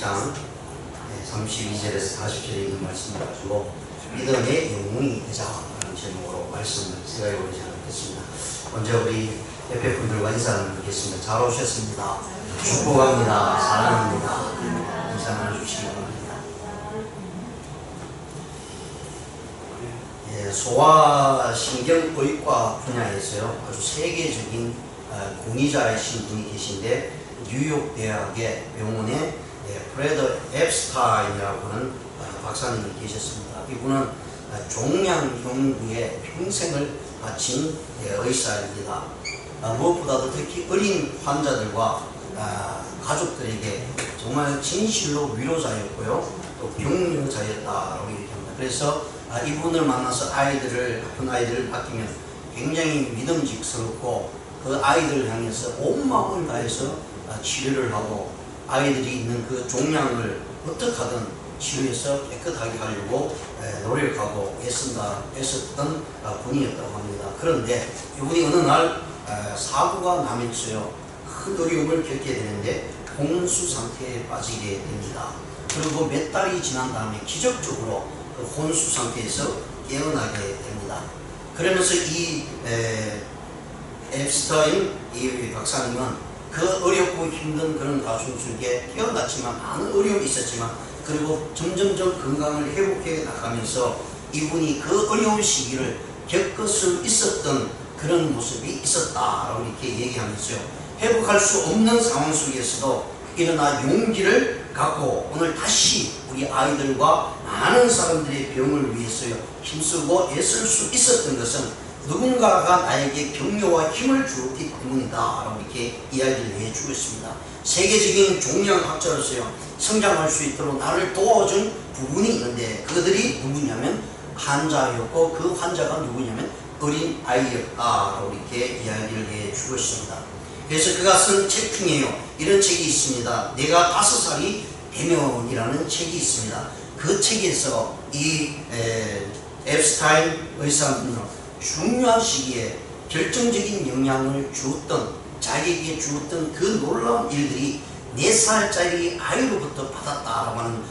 1장 32절에서 40절에 있는 말씀을 가지고 믿음의 영웅이 되자라는 제목으로 말씀을 생각해보기 시작하겠습니다. 먼저 우리 옆에 분들과 인사를 나누겠습니다. 잘 오셨습니다. 축복합니다. 사랑합니다. 인사 나눠주시기 바랍니다. 소아신경의과 분야에서요 아주 세계적인 공의자이신 분이 계신데 뉴욕 대학의 병원에 프레더 앱스타인이라고 하는 박사님이 계셨습니다. 이분은 종양경부에 평생을 바친 의사입니다. 무엇보다도 특히 어린 환자들과 가족들에게 정말 진실로 위로자였고요, 또 격려자였다라고 얘기합니다. 그래서 이분을 만나서 아픈 아이들을 맡기면 굉장히 믿음직스럽고 그 아이들을 향해서 온 마음을 다해서 치료를 하고 아이들이 있는 그 종양을 어떻게 하든 치료해서 깨끗하게 하려고 노력하고 애썼던 분이었다고 합니다. 그런데 이분이 어느 날 사고가 나면서요 큰 어려움을 겪게 되는데 혼수 상태에 빠지게 됩니다. 그리고 몇 달이 지난 다음에 기적적으로 그 혼수 상태에서 깨어나게 됩니다. 그러면서 이 앱스타인 이 박사님은 그 어렵고 힘든 그런 가정 속에 깨어났지만 많은 어려움이 있었지만 그리고 점점점 건강을 회복해 나가면서 이분이 그 어려운 시기를 겪을 수 있었던 그런 모습이 있었다라고 이렇게 얘기하면서요 회복할 수 없는 상황 속에서도 일어나 용기를 갖고 오늘 다시 우리 아이들과 많은 사람들의 병을 위해서요 힘쓰고 애쓸 수 있었던 것은 누군가가 나에게 격려와 힘을 주었기 때문이다 라고 이렇게 이야기를 해주고 있습니다. 세계적인 종양학자로서요 성장할 수 있도록 나를 도와준 부분이 있는데 그들이 누구냐면 환자였고 그 환자가 누구냐면 어린 아이였다라고 이렇게 이야기를 해주고 있습니다. 그래서 그가 쓴 책 중에요 이런 책이 있습니다. 내가 5살이 되면이라는 책이 있습니다. 그 책에서 이 앱스타인 의사는 중요한 시기에 결정적인 영향을 주었던 자기에게 주었던 그 놀라운 일들이 4살짜리 아이로부터 받았다라고 하는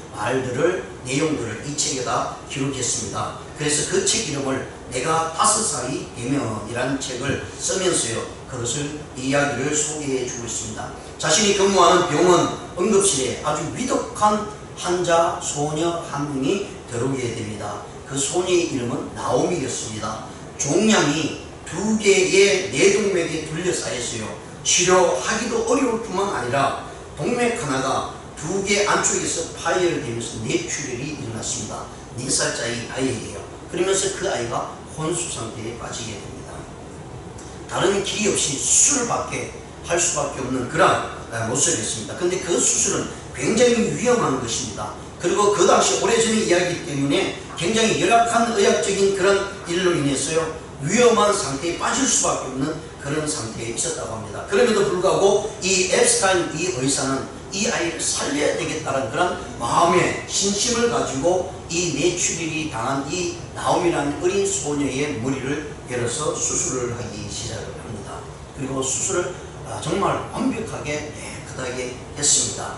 내용들을 이 책에다 기록했습니다. 그래서 그 책 이름을 내가 5살이 되면 이라는 책을 쓰면서요 그것을 이야기를 소개해 주고 있습니다. 자신이 근무하는 병원 응급실에 아주 위독한 환자 소녀 한 명이 들어오게 됩니다. 그 소녀의 이름은 나오미였습니다. 종양이 2개의 뇌동맥에 둘러싸였어요. 치료하기도 어려울 뿐만 아니라 동맥 하나가 2개 안쪽에서 파열되면서 뇌출혈이 일어났습니다. 4살짜리 아이예요. 그러면서 그 아이가 혼수 상태에 빠지게 됩니다. 다른 길이 없이 수술밖에 할 수밖에 없는 그런 모습이었습니다. 그런데 그 수술은 굉장히 위험한 것입니다. 그리고 그 당시 오래전의 이야기이기 때문에 굉장히 열악한 의학적인 그런 일로 인해서요 위험한 상태에 빠질 수밖에 없는 그런 상태에 있었다고 합니다. 그럼에도 불구하고 이 앱스타인 이 의사는 이 아이를 살려야 되겠다는 그런 마음의 신심을 가지고 이 뇌출혈이 당한 이 나오미라는 어린 소녀의 머리를 열어서 수술을 하기 시작을 합니다. 그리고 수술을 정말 완벽하게 깨끗하게 했습니다.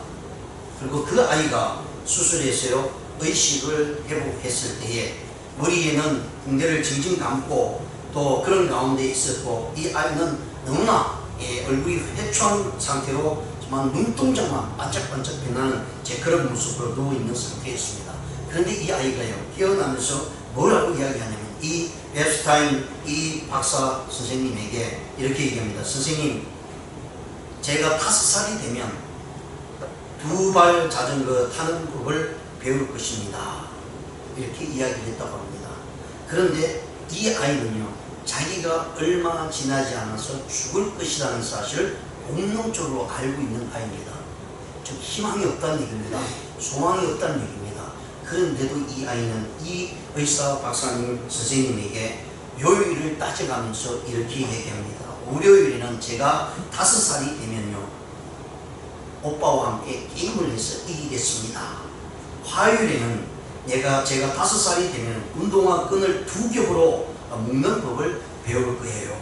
그리고 그 아이가 수술해서요 의식을 회복했을 때에 머리에는 붕대를 징징 감고 또 그런 가운데 있었고 이 아이는 너무나 얼굴이 회초한 상태로 정말 눈동자만 반짝반짝 빛나는 그런 모습으로 누워있는 상태였습니다. 그런데 이 아이가요 깨어나면서 뭐라고 이야기하냐면 이 앱스타인 이 박사 선생님에게 이렇게 얘기합니다. 선생님, 제가 5살이 되면 2발 자전거 타는 법을 배울 것입니다. 이렇게 이야기를 했다고 합니다. 그런데 이 아이는요 자기가 얼마 지나지 않아서 죽을 것이라는 사실을 본능적으로 알고 있는 아이입니다. 즉 희망이 없다는 얘기입니다. 소망이 없다는 얘기입니다. 그런데도 이 아이는 이 의사 박사님 선생님에게 요일을 따져가면서 이렇게 얘기합니다. 월요일에는 제가 5살이 되면요 오빠와 함께 게임을 해서 이기겠습니다. 화요일에는 제가 5살이 되면 운동화 끈을 2겹으로 묶는 법을 배울 거예요.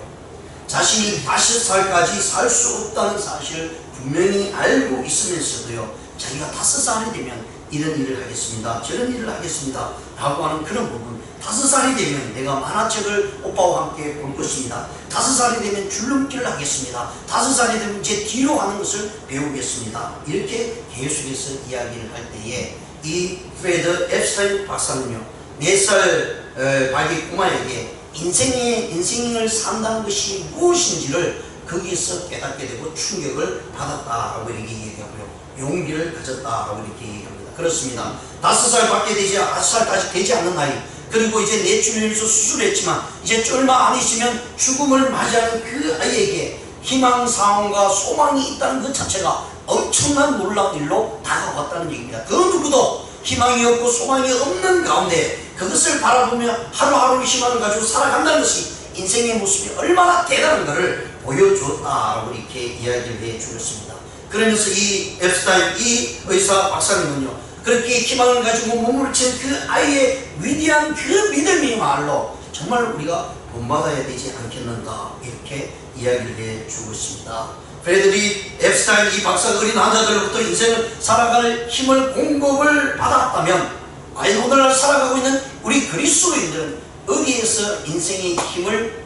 자신이 50살까지 살 수 없다는 사실을 분명히 알고 있으면서도요 자기가 5살이 되면 이런 일을 하겠습니다, 저런 일을 하겠습니다 라고 하는 그런 부분. 5살이 되면 내가 만화책을 오빠와 함께 볼 것입니다. 5살이 되면 줄넘기를 하겠습니다. 5살이 되면 제 뒤로 하는 것을 배우겠습니다. 이렇게 계속해서 이야기를 할 때에 이 프레드 앱스타인 박사는요, 4살 발기 꼬마에게 인생을 산다는 것이 무엇인지를 거기에서 깨닫게 되고 충격을 받았다라고 이렇게 얘기하고요, 용기를 가졌다라고 이렇게 얘기합니다. 그렇습니다. 5살밖에 되지 5살까지 되지 않는 나이, 그리고 이제 뇌출혈에서 수술했지만 이제 얼마 안 있으면 죽음을 맞이하는 그 아이에게 희망사항과 소망이 있다는 것 자체가 엄청난 놀라운 일로 다가왔다는 얘기입니다. 그 누구도 희망이 없고 소망이 없는 가운데 그것을 바라보며 하루하루 희망을 가지고 살아간다는 것이 인생의 모습이 얼마나 대단한가를 보여주었다라고 이렇게 이야기를 해 주었습니다. 그러면서 이 앱스타인 이 의사 박사님은요, 그렇게 희망을 가지고 몸을 친 그 아이의 위대한 그 믿음이야말로 정말 우리가 본받아야 되지 않겠는가, 이렇게 이야기를 해 주고 있습니다. 프레드리 앱스타인 이 박사가 어린 환자들로부터 인생을 살아갈 힘을 공급을 받았다면, 과연 오늘날 살아가고 있는 우리 그리스도인들은 어디에서 인생의 힘을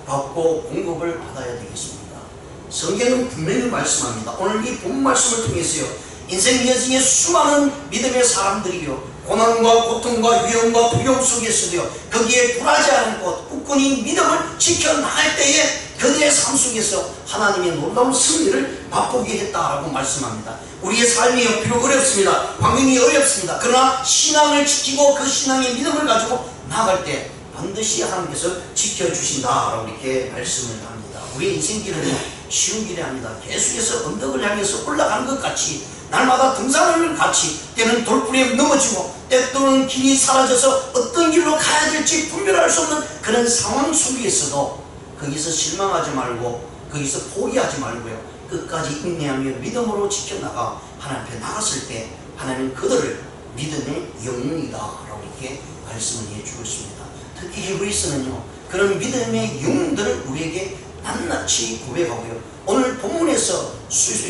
받고 공급을 받아야 되겠습니까? 성경은 분명히 말씀합니다. 오늘 이 본 말씀을 통해서요, 인생 여정의 수많은 믿음의 사람들이요, 고난과 고통과 위험과 두려움 속에서도요, 거기에 불하지 않고 굳건히 믿음을 지켜나갈 때에 그들의 삶 속에서 하나님의 놀라운 승리를 맛보게 했다라고 말씀합니다. 우리의 삶이 비록 어렵습니다. 환경이 어렵습니다. 그러나 신앙을 지키고 그 신앙의 믿음을 가지고 나아갈 때 반드시 하나님께서 지켜주신다라고 이렇게 말씀을 합니다. 우리의 인생길은 쉬운 길이 아니다. 계속해서 언덕을 향해서 올라가는 것 같이, 날마다 등산을 같이, 때는 돌부리에 넘어지고 때또는 길이 사라져서 어떤 길로 가야 될지 분별할 수 없는 그런 상황 속에서도 거기서 실망하지 말고, 거기서 포기하지 말고요, 끝까지 인내하며 믿음으로 지켜나가 하나님 앞에 나갔을 때 하나님은 그들을 믿음의 영웅이다 라고 이렇게 말씀을 해주고 있습니다. 특히 히브리서는요, 그런 믿음의 영웅들을 우리에게 낱낱이 고백하고요, 오늘 본문에서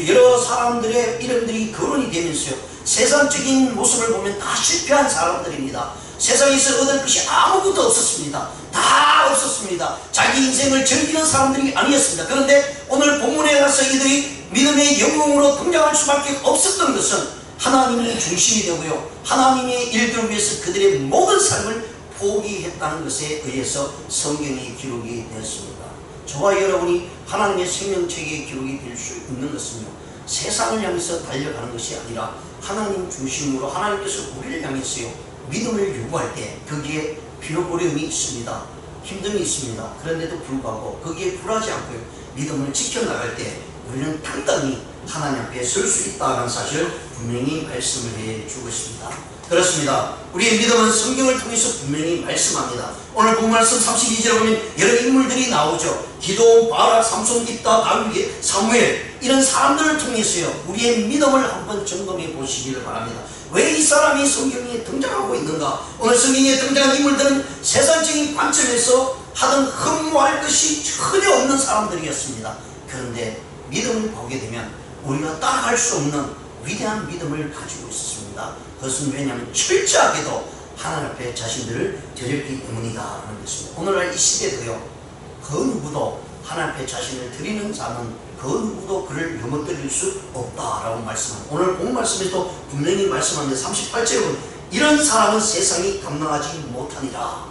여러 사람들의 이름들이 거론이 되면서요, 세상적인 모습을 보면 다 실패한 사람들입니다. 세상에서 얻을 것이 아무것도 없었습니다. 다 없었습니다. 자기 인생을 즐기는 사람들이 아니었습니다. 그런데 오늘 본문에 가서 이들이 믿음의 영웅으로 등장할 수밖에 없었던 것은 하나님이 중심이 되고요, 하나님의 일들을 위해서 그들의 모든 삶을 포기했다는 것에 의해서 성경이 기록이 되었습니다. 저와 여러분이 하나님의 생명책에 기록이 될 수 있는 것은요, 세상을 향해서 달려가는 것이 아니라 하나님 중심으로 하나님께서 우리를 향해서요, 믿음을 요구할 때 거기에 비록 어려움이 있습니다. 힘듦이 있습니다. 그런데도 불구하고 거기에 굴하지 않고요, 믿음을 지켜나갈 때 우리는 당당히 하나님 앞에 설 수 있다는 사실을 분명히 말씀을 해주고 있습니다. 그렇습니다. 우리의 믿음은 성경을 통해서 분명히 말씀합니다. 오늘 본 말씀 32절에 보면 여러 인물들이 나오죠. 기도온, 바락, 삼손, 입다, 다윗, 사무엘, 이런 사람들을 통해서요, 우리의 믿음을 한번 점검해 보시기를 바랍니다. 왜 이 사람이 성경에 등장하고 있는가? 오늘 성경에 등장한 인물들은 세상적인 관점에서 하던 흠모할 것이 전혀 없는 사람들이었습니다. 그런데 믿음을 보게 되면 우리가 따라갈 수 없는 위대한 믿음을 가지고 있었습니다. 그것은 왜냐하면 철저하게도 하나님 앞에 자신들을 드렸기 때문이다라는 것입니다. 오늘날 이 시대도요, 그 누구도 하나님 앞에 자신을 드리는 자는 그 누구도 그를 넘어뜨릴 수 없다라고 말씀합니다. 오늘 본 말씀에도 분명히 말씀합니다. 38절에 보면 이런 사람은 세상이 감당하지 못하니라.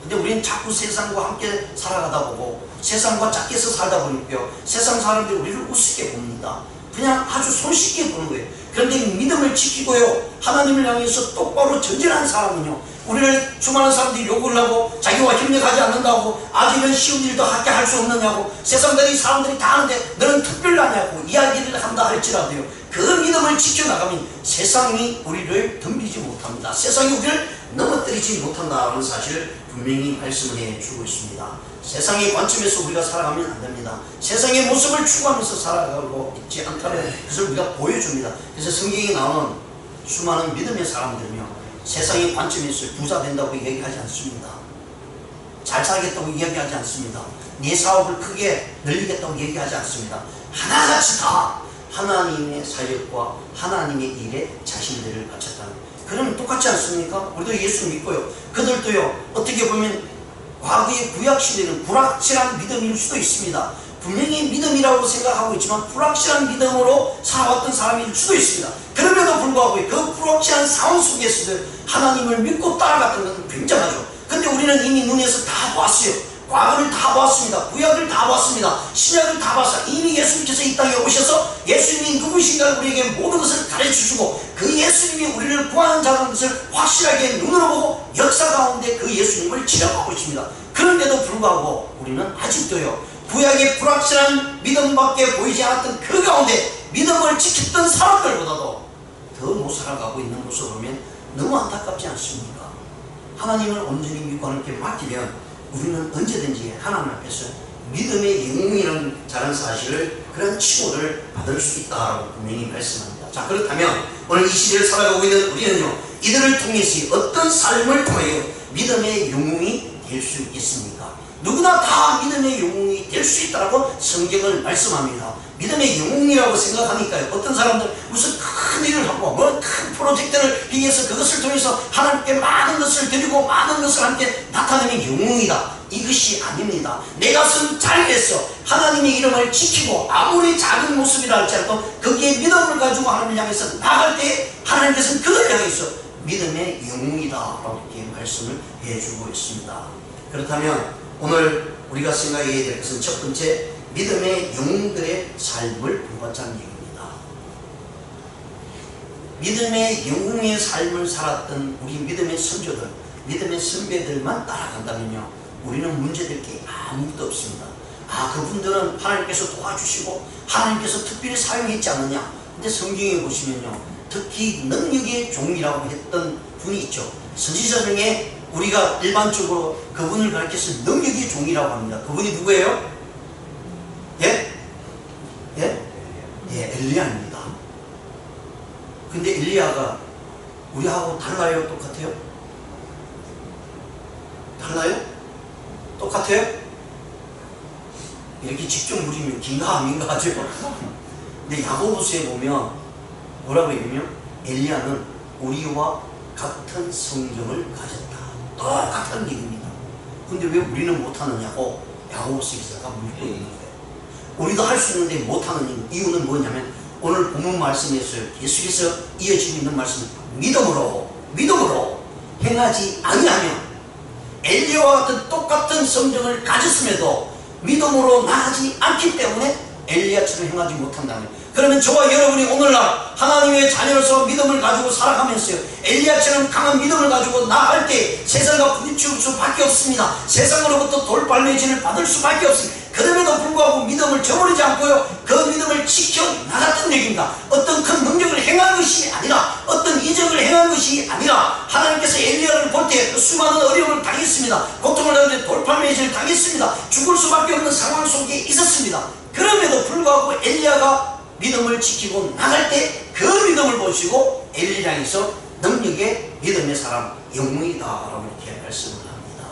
근데 우리는 자꾸 세상과 함께 살아가다 보고 세상과 짝해서 살다 보니까요, 세상 사람들이 우리를 우습게 봅니다. 그냥 아주 손쉽게 보는 거예요. 그런데 믿음을 지키고요, 하나님을 향해서 똑바로 전진한 사람은요, 우리를 수많은 사람들이 욕을 하고 자기와 협력하지 않는다고, 아주 이런 쉬운 일도 함께 할 수 없느냐고, 세상들이 사람들이 다 하는데 너는 특별하냐고 이야기를 한다 할지라도요, 그 믿음을 지켜나가면 세상이 우리를 덤비지 못합니다. 세상이 우리를 넘어뜨리지 못한다는 사실을 분명히 말씀을 해주고 있습니다. 세상의 관점에서 우리가 살아가면 안 됩니다. 세상의 모습을 추구하면서 살아가고 있지 않다면 그것을 우리가 보여줍니다. 그래서 성경에 나오는 수많은 믿음의 사람들은요, 세상의 관점에서 부자 된다고 얘기하지 않습니다. 잘 살겠다고 이야기하지 않습니다. 내 사업을 크게 늘리겠다고 얘기하지 않습니다. 하나같이 다 하나님의 사역과 하나님의 일에 자신들을 바쳤다는 거예요. 그러면 똑같지 않습니까? 우리도 예수 믿고요. 그들도요, 어떻게 보면 과거의 구약시대는 불확실한 믿음일 수도 있습니다. 분명히 믿음이라고 생각하고 있지만 불확실한 믿음으로 살아왔던 사람일 수도 있습니다. 그럼에도 불구하고 그 불확실한 상황 속에서도 하나님을 믿고 따라갔던 것은 굉장하죠. 근데 우리는 이미 눈에서 다 봤어요. 과거를 다 봤습니다. 구약을 다 봤습니다. 신약을 다 봤어요. 이미 예수님께서 이 땅에 오셔서 예수님이 누구신가 우리에게 모든 것을 가르쳐주고 그 예수님이 우리를 구하는 자라는 것을 확실하게 눈으로 보고 역사 가운데 그 예수님을 지나가고 있습니다. 그런데도 불구하고 우리는 아직도요, 구약의 불확실한 믿음밖에 보이지 않았던 그 가운데 믿음을 지켰던 사람들보다도 더 못 살아가고 있는 모습을 보면 너무 안타깝지 않습니까? 하나님을 온전히 믿고 하나님께 맡기면 우리는 언제든지 하나님 앞에서 믿음의 영웅이라는 자란 사실을, 그런 칭호를 받을 수 있다고 분명히 말씀합니다. 자, 그렇다면 오늘 이 시대를 살아가고 있는 우리는요, 이들을 통해서 어떤 삶을 통하여 믿음의 영웅이 될 수 있겠습니까? 누구나 다 믿음의 영웅이 될 수 있다고 성경을 말씀합니다. 믿음의 영웅이라고 생각하니까요, 어떤 사람들 무슨 큰 일을 하고 뭐 큰 프로젝트를 위해서 그것을 통해서 하나님께 많은 것을 드리고 많은 것을 함께 나타내는 영웅이다. 이것이 아닙니다. 내 것은 잘했어. 하나님의 이름을 지키고 아무리 작은 모습이라 할지라도 거기에 믿음을 가지고 하나님을 향해서 나갈 때 하나님께서는 그를 향해서 믿음의 영웅이다 라고 이렇게 말씀을 해주고 있습니다. 그렇다면 오늘 우리가 생각해야 될 것은 첫 번째, 믿음의 영웅들의 삶을 본받자는 얘기입니다. 믿음의 영웅의 삶을 살았던 우리 믿음의 선조들, 믿음의 선배들만 따라간다면요, 우리는 문제될 게 아무것도 없습니다. 그분들은 하나님께서 도와주시고 하나님께서 특별히 사용했지 않느냐. 근데 성경에 보시면요, 특히 능력의 종이라고 했던 분이 있죠. 선지자 중에 우리가 일반적으로 그분을 가리켜서 능력의 종이라고 합니다. 그분이 누구예요? 예? 예? 예, 엘리야입니다. 근데 엘리야가 우리하고 달라요? 똑같아요? 달라요? 똑같아요? 이렇게 직접 물으면 긴가민가 하죠. 근데 야고보서에 보면 뭐라고 얘기하면 엘리야는 우리와 같은 성경을 가졌다. 똑같은 얘기입니다. 근데 왜 우리는 못하느냐고 야고보서 기자가 묻고 있는 거예요. 우리도 할 수 있는데 못하는 이유는 뭐냐면 오늘 본문 말씀에서 계속해서 이어지고 있는 말씀은 믿음으로 행하지 아니하면, 엘리야와 같은 똑같은 성경을 가졌음에도 믿음으로 나가지 않기 때문에 엘리야처럼 행하지 못한다는 거예요. 그러면 저와 여러분이 오늘날 하나님의 자녀로서 믿음을 가지고 살아가면서요, 엘리야처럼 강한 믿음을 가지고 나갈 때 세상과 부딪힐 수밖에 없습니다. 세상으로부터 돌발매질을 받을 수밖에 없습니다. 그럼에도 불구하고 믿음을 저버리지 않고요, 그 믿음을 지켜 나갔던 얘기입니다. 어떤 큰 능력을 행한 것이 아니라, 어떤 이적을 행한 것이 아니라, 하나님께서 엘리야를 볼 때 수많은 어려움을 당했습니다. 고통을 당해 돌팔매질을 당했습니다. 죽을 수밖에 없는 상황 속에 있었습니다. 그럼에도 불구하고 엘리야가 믿음을 지키고 나갈 때 그 믿음을 보시고 엘리야에서 능력의 믿음의 사람, 영웅이다 라고 이렇게 말씀을 합니다.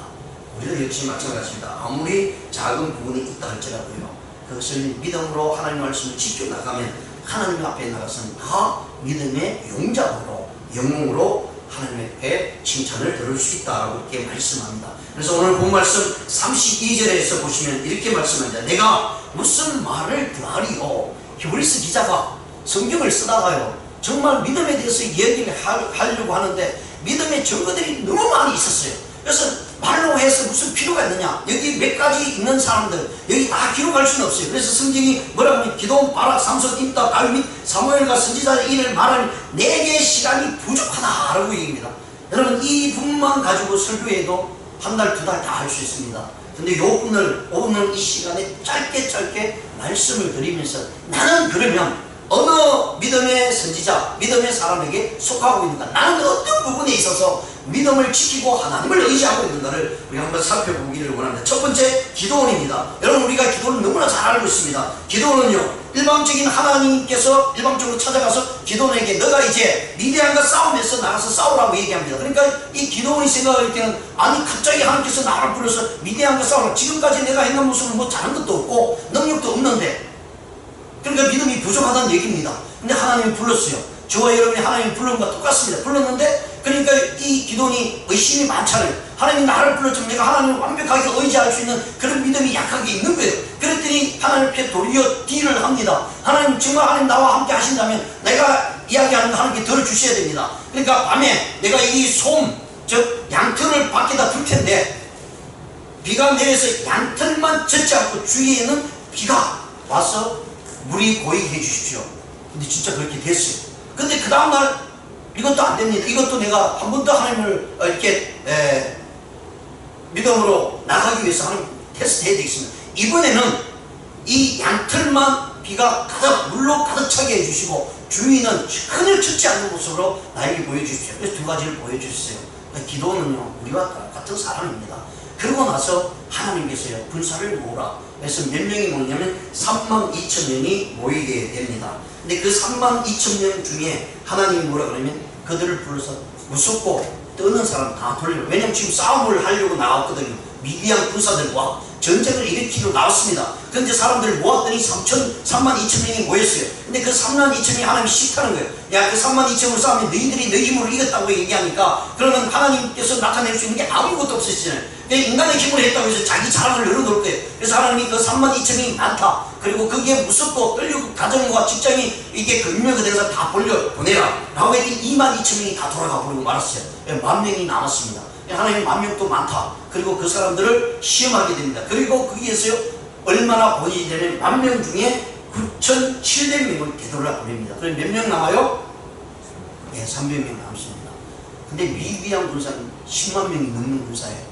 우리도 역시 마찬가지입니다. 아무리 작은 부분이 있다 할지라도요, 그것을 믿음으로 하나님 말씀을 지켜나가면 하나님 앞에 나가서는 다 믿음의 용자로, 영웅으로 하나님 앞에 칭찬을 들을 수 있다라고 이렇게 말씀합니다. 그래서 오늘 본 말씀 32절에서 보시면 이렇게 말씀합니다. 내가 무슨 말을 더하리요. 히브리서 기자가 성경을 쓰다가요, 정말 믿음에 대해서 얘기를 하려고 하는데 믿음의 증거들이 너무 많이 있었어요. 그래서 말로 해서 무슨 필요가 있느냐. 여기 몇 가지 있는 사람들 여기 다 기록할 수는 없어요. 그래서 성경이 뭐라고 하면 기도원, 바락, 삼손, 입다, 다윗 및 사무엘과 선지자의 일을 말하는 내게 시간이 부족하다라고 얘기합니다. 여러분, 이 부분만 가지고 설교해도 한 달, 두 달 다 할 수 있습니다. 근데 오늘 이 시간에 짧게 말씀을 드리면서 나는 그러면 어느 믿음의 선지자, 믿음의 사람에게 속하고 있는가, 나는 어떤 부분에 있어서 믿음을 지키고 하나님을 의지하고 있는가를 우리 한번 살펴보기를 원합니다. 첫 번째, 기도원입니다. 여러분, 우리가 기도를 너무나 잘 알고 있습니다. 기도원은요, 일방적인 하나님께서 일방적으로 찾아가서 기도원에게 너가 이제 미디안과 싸움에서 나가서 싸우라고 얘기합니다. 그러니까 이 기도원이 생각할 때는, 아니 갑자기 하나님께서 나를 불러서 미디안과 싸우라, 지금까지 내가 했는 모습은 뭐 잘한 것도 없고 능력도 없는데 그러니까 믿음이 부족하다는 얘기입니다. 근데 하나님이 불렀어요. 저와 여러분이 하나님이 부른 것과 똑같습니다. 불렀는데 그러니까 이 기도원이 의심이 많잖아요. 하나님이 나를 불렀지만 내가 하나님을 완벽하게 의지할 수 있는 그런 믿음이 약하게 있는 거예요. 그랬더니 하나님 앞에 도리어 딜을 합니다. 하나님 정말 하나님 나와 함께 하신다면 내가 이야기하는 거 하나님께 들어주셔야 됩니다. 그러니까 밤에 내가 이 솜, 즉 양털을 밖에다 둘 텐데 비가 내려서 양털만 젖지 않고 주위에는 비가 와서 물이 고이게 해주십시오. 근데 진짜 그렇게 됐어요. 근데 그 다음날 이것도 안 됩니다. 이것도 내가 한 번 더 하나님을 이렇게 믿음으로 나가기 위해서 하나님 테스트 해야 되겠습니다. 이번에는 이 양털만 비가 물로 가득 차게 해주시고 주위는 전혀 젖지 않는 모습으로 나에게 보여주십시오. 그래서 두 가지를 보여주셨어요. 기도는요 우리와 같은 사람입니다. 그러고 나서 하나님께서요 군사를 모으라. 그래서 몇 명이 모이냐면 32,000명이 모이게 됩니다. 근데 그 32,000명 중에 하나님이 뭐라 그러면 그들을 불러서 무섭고 떠는 사람 다 돌려. 왜냐면 지금 싸움을 하려고 나왔거든요. 미디안 군사들과 전쟁을 일으키러 나왔습니다. 그런데 사람들을 모았더니 32,000명이 모였어요. 근데 그 32,000명이 하나님이 싫다는 거예요. 야, 그 32,000명을 싸우면 너희들이 너희 힘으로 이겼다고 얘기하니까 그러면 하나님께서 나타낼 수 있는 게 아무것도 없으시잖아요. 인간의 힘으로 했다고 해서 자기 자랑을 열어놓을 거예요. 그래서 하나님이 그 32,000명이 많다. 그리고 그게 무섭고 떨리고 가정과 직장이 이게 금명이 돼서 다 보내라. 라고 했더니 22,000명이 다 돌아가 버리고 말았어요. 10,000명이 남았습니다. 하나님 10,000명도 많다. 그리고 그 사람들을 시험하게 됩니다. 그리고 거기에서요 얼마나 본인이 되면 10,000명 중에 9,700명을 되돌아 보냅니다. 그럼 몇 명 남아요? 네, 300명 남습니다. 근데 미디안 군사는 10만 명이 넘는 군사예요.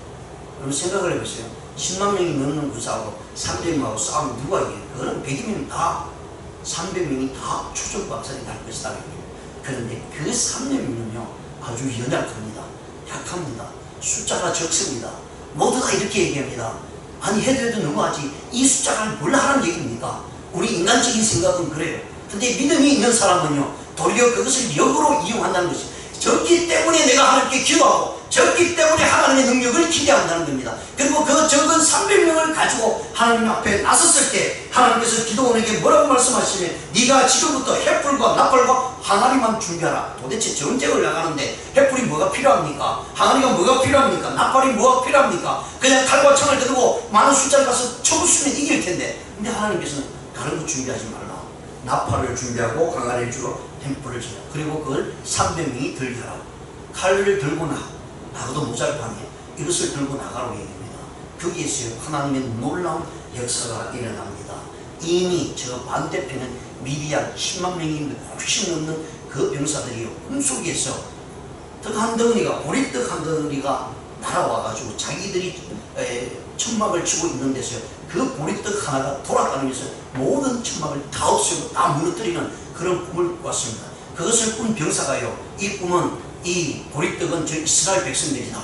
여러분 생각을 해보세요. 10만 명이 넘는 군사하고 300명하고 싸우면 누가 이겨요? 그거는 100이면 다 300명이 다 초전박살이 날 것이다. 그런데 그 300명은요 아주 연약합니다. 약합니다. 숫자가 적습니다. 모두 다 이렇게 얘기합니다. 아니 해도 너무하지. 이 숫자가 뭘 하라는 얘기입니까? 우리 인간적인 생각은 그래요. 근데 믿음이 있는 사람은요 도리어 그것을 역으로 이용한다는 것이 적기 때문에 내가 하나님께 기도하고 적기 때문에 하나님의 능력을 기대한다는 겁니다. 그리고 그 적은 300명을 가지고 하나님 앞에 나섰을 때 하나님께서 기도원에게 뭐라고 말씀하시면 네가 지금부터 횃불과 나팔과 항아리만 준비하라. 도대체 전쟁을 나가는데 횃불이 뭐가 필요합니까? 항아리가 뭐가 필요합니까? 나팔이 뭐가 필요합니까? 그냥 칼과 창을 들고 많은 숫자를 가서 쳐부수면 이길 텐데 근데 하나님께서는 다른 거 준비하지 말라. 나팔을 준비하고 항아리를 주고 횃불을 주라. 그리고 그걸 300명이 들게 하라. 칼을 들고 나가도 모자르다니 이것을 들고 나가라고 얘기합니다. 거기에서요 하나님의 놀라운 역사가 일어납니다. 이미 저 반대편은 미디안 10만 명이 훨씬 넘는 그 병사들이요 꿈속에서 떡 한 덩어리가 보리떡 한 덩어리가 날아와가지고 자기들이 천막을 치고 있는 데서요 그 보리떡 하나가 돌아다니면서 모든 천막을 다 없애고 다 무너뜨리는 그런 꿈을 꿨습니다. 그것을 꾼 병사가요 이 꿈은 이 보리떡은 저 이스라엘 백성들이다.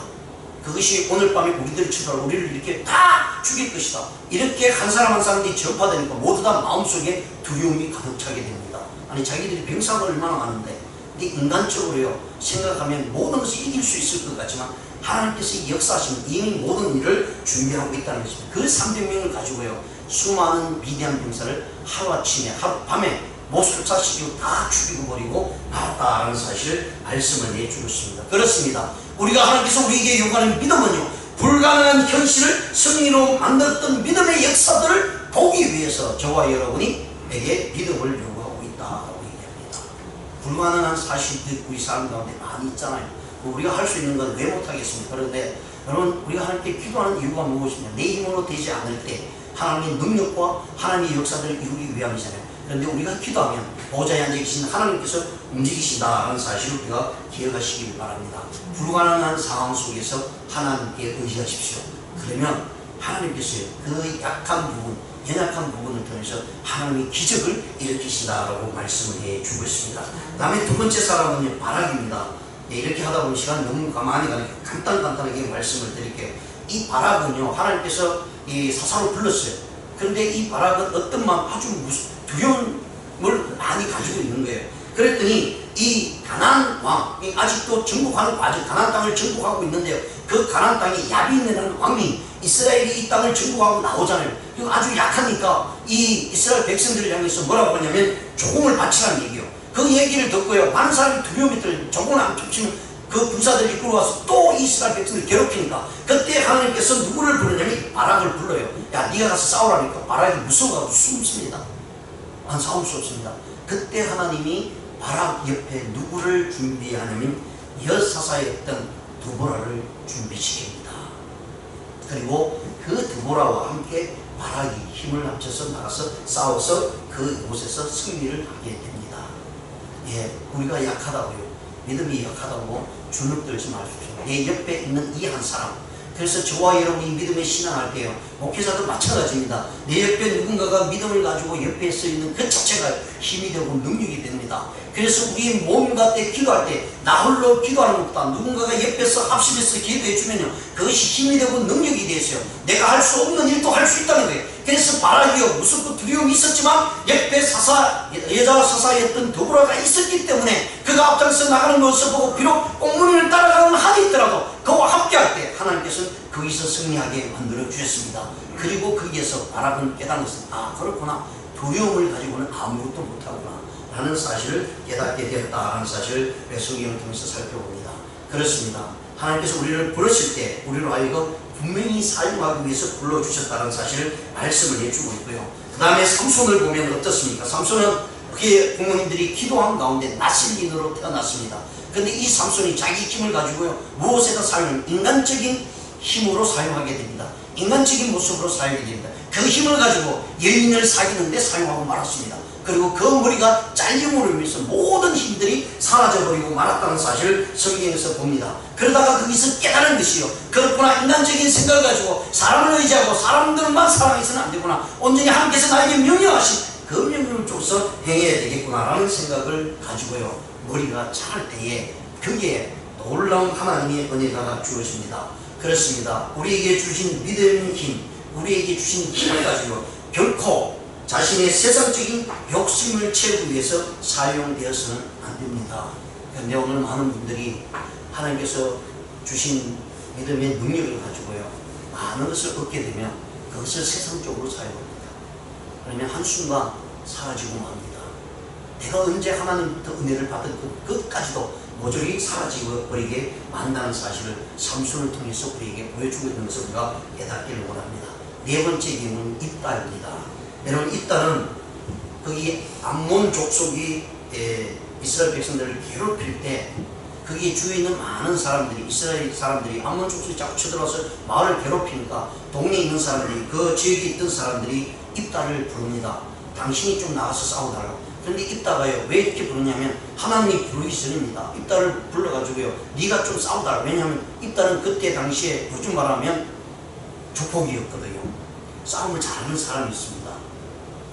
그것이 오늘 밤에 우리들을 치더라 우리를 이렇게 다 죽일 것이다. 이렇게 한 사람 한 사람이 전파되니까 모두 다 마음속에 두려움이 가득 차게 됩니다. 아니 자기들이 병사가 얼마나 많은데 근데 인간적으로요 생각하면 모든 것을 이길 수 있을 것 같지만 하나님께서 역사하시면 이미 모든 일을 준비하고 있다는 것입니다. 그 300명을 가지고요 수많은 미디안 병사를 하루아침에 하룻밤에 모술사시키고 다 죽이고 버리고 말았다라는 사실을 말씀을 내주고 있습니다. 그렇습니다. 우리가 하나님께서 우리에게 요구하는 믿음은요 불가능한 현실을 승리로 만들었던 믿음의 역사들을 보기 위해서 저와 여러분이 에게 믿음을 요구하고 있다고 얘기합니다. 불가능한 사실들이 우리 삶 가운데 많이 있잖아요. 우리가 할 수 있는 건 왜 못하겠습니까? 그런데 여러분 우리가 하나님께 기도하는 이유가 무엇이냐? 내 힘으로 되지 않을 때 하나님의 능력과 하나님의 역사들을 이루기 위함이잖아요. 그런데 우리가 기도하면 보좌에 앉아계신 하나님께서 움직이신다는 사실을 우리가 기억하시길 바랍니다. 불가능한 상황 속에서 하나님께 의지하십시오. 그러면 하나님께서 그 약한 부분, 연약한 부분을 통해서 하나님의 기적을 일으키신다라고 말씀을 해주고 있습니다. 그 다음에 두 번째 사람은 바락입니다. 이렇게 하다 보면 시간 너무 가만히 가니까 간단하게 말씀을 드릴게요. 이 바락은요 하나님께서 이 사사로 불렀어요. 그런데 이 바락은 어떤 마음 아주 두려움을 많이 가지고 있는 거예요. 그랬더니 이 가나안 왕이 아직도 정복하는 과정, 가나안 땅을 정복하고 있는데요. 그 가나안 땅에 야빈이라는 왕이 이스라엘이 이 땅을 정복하고 나오잖아요. 그리고 아주 약하니까 이 이스라엘 백성들을 향해서 뭐라고 하냐면 조공을 바치라는 얘기예요. 그 얘기를 듣고요, 많은 사람이 두려움이 들어요. 조공을 안 쫓으면 그 군사들이 이끌어와서 또 이스라엘 백성을 괴롭히니까 그때 하나님께서 누구를 부르냐면 바락을 불러요. 야, 네가 가서 싸우라니까. 바락이 무서워가지고 숨습니다. 안 싸울 수 없습니다. 그때 하나님이 바락 옆에 누구를 준비하냐면 여사사였던 드보라를 준비시킵니다. 그리고 그 드보라와 함께 바락이 힘을 합쳐서 나가서 싸워서 그 곳에서 승리를 하게 됩니다. 예, 우리가 약하다고요. 믿음이 약하다고 주눅들지 마십시오. 내 옆에 있는 이 한 사람. 그래서 저와 여러분이 믿음에 신앙할 때요, 목회자도 마찬가지입니다. 내 옆에 누군가가 믿음을 가지고 옆에 서 있는 그 자체가 힘이 되고 능력이 됩니다. 그래서 우리 몸과 때 기도할 때 나 홀로 기도하는 것보다 누군가가 옆에서 합심해서 기도해 주면요, 그것이 힘이 되고 능력이 되어서요, 내가 할 수 없는 일도 할 수 있다는 거예요. 그래서 바락이요, 무섭고 두려움이 있었지만 옆에 여자 사사였던 드보라가 있었기 때문에 그가 앞장서 나가는 것을 보고 비록 꽁무니를 따라가는 한이 있더라도 그와 함께할 때 하나님께서는 거기서 승리하게 만들어 주셨습니다. 그리고 거기에서 바락은 깨달았습니다. 아, 그렇구나. 두려움을 가지고는 아무것도 못하구나 라는 사실을 깨닫게 되었다라는 사실을 성경을 통해서 살펴봅니다. 그렇습니다. 하나님께서 우리를 부르실 때 우리로 하여금 분명히 사용하기 위해서 불러주셨다는 사실을 말씀을 해주고 있고요. 그 다음에 삼손을 보면 어떻습니까? 삼손은 그의 부모님들이 기도한 가운데 나실인으로 태어났습니다. 그런데 이 삼손이 자기 힘을 가지고요, 무엇에다 사용하면 인간적인 힘으로 사용하게 됩니다. 인간적인 모습으로 사용하게 됩니다. 그 힘을 가지고 여인을 사귀는데 사용하고 말았습니다. 그리고 그 머리가 잘림으로 인해서 모든 힘들이 사라져버리고 말았다는 사실을 성경에서 봅니다. 그러다가 거기서 깨달은 것이요, 그렇구나, 인간적인 생각을 가지고 사람을 의지하고 사람들만 사랑해서는 안 되구나, 온전히 하나님께서 나에게 명령하신 그 명령을 쫓아서 행해야 되겠구나라는 생각을 가지고요, 머리가 자랄 때에 거기에 놀라운 하나님의 은혜가 주어집니다. 그렇습니다. 우리에게 주신 믿음의 힘, 우리에게 주신 힘을 가지고 결코 자신의 세상적인 욕심을 채우기 위해서 사용되어서는 안 됩니다. 그런데 오늘 많은 분들이 하나님께서 주신 믿음의 능력을 가지고요, 많은 것을 얻게 되면 그것을 세상적으로 사용합니다. 그러면 한순간 사라지고 맙니다. 내가 언제 하나님부터 은혜를 받은 그것까지도 모조리 사라지고 버리게 만다는 사실을 삼손을 통해서 우리에게 보여주고 있는 것을 우리가 깨닫기를 원합니다. 네 번째 기운은 입다입니다. 여러분, 입다는 거기 암몬 족속이 이스라엘 백성들을 괴롭힐 때 거기에 주위에 있는 많은 사람들이, 이스라엘 사람들이 암몬 족속이 자꾸 쳐들어와서 마을을 괴롭히니까 동네에 있는 사람들이, 그 지역에 있던 사람들이 입다를 부릅니다. 당신이 좀 나가서 싸우달라고. 그런데 입다가요, 왜 이렇게 부르냐면 하나님이 부르기 전입니다. 입다를 불러가지고요, 네가 좀 싸우달라. 왜냐하면 입다는 그때 당시에 요즘 말하면 조폭이었거든요. 싸움을 잘하는 사람이 있습니다.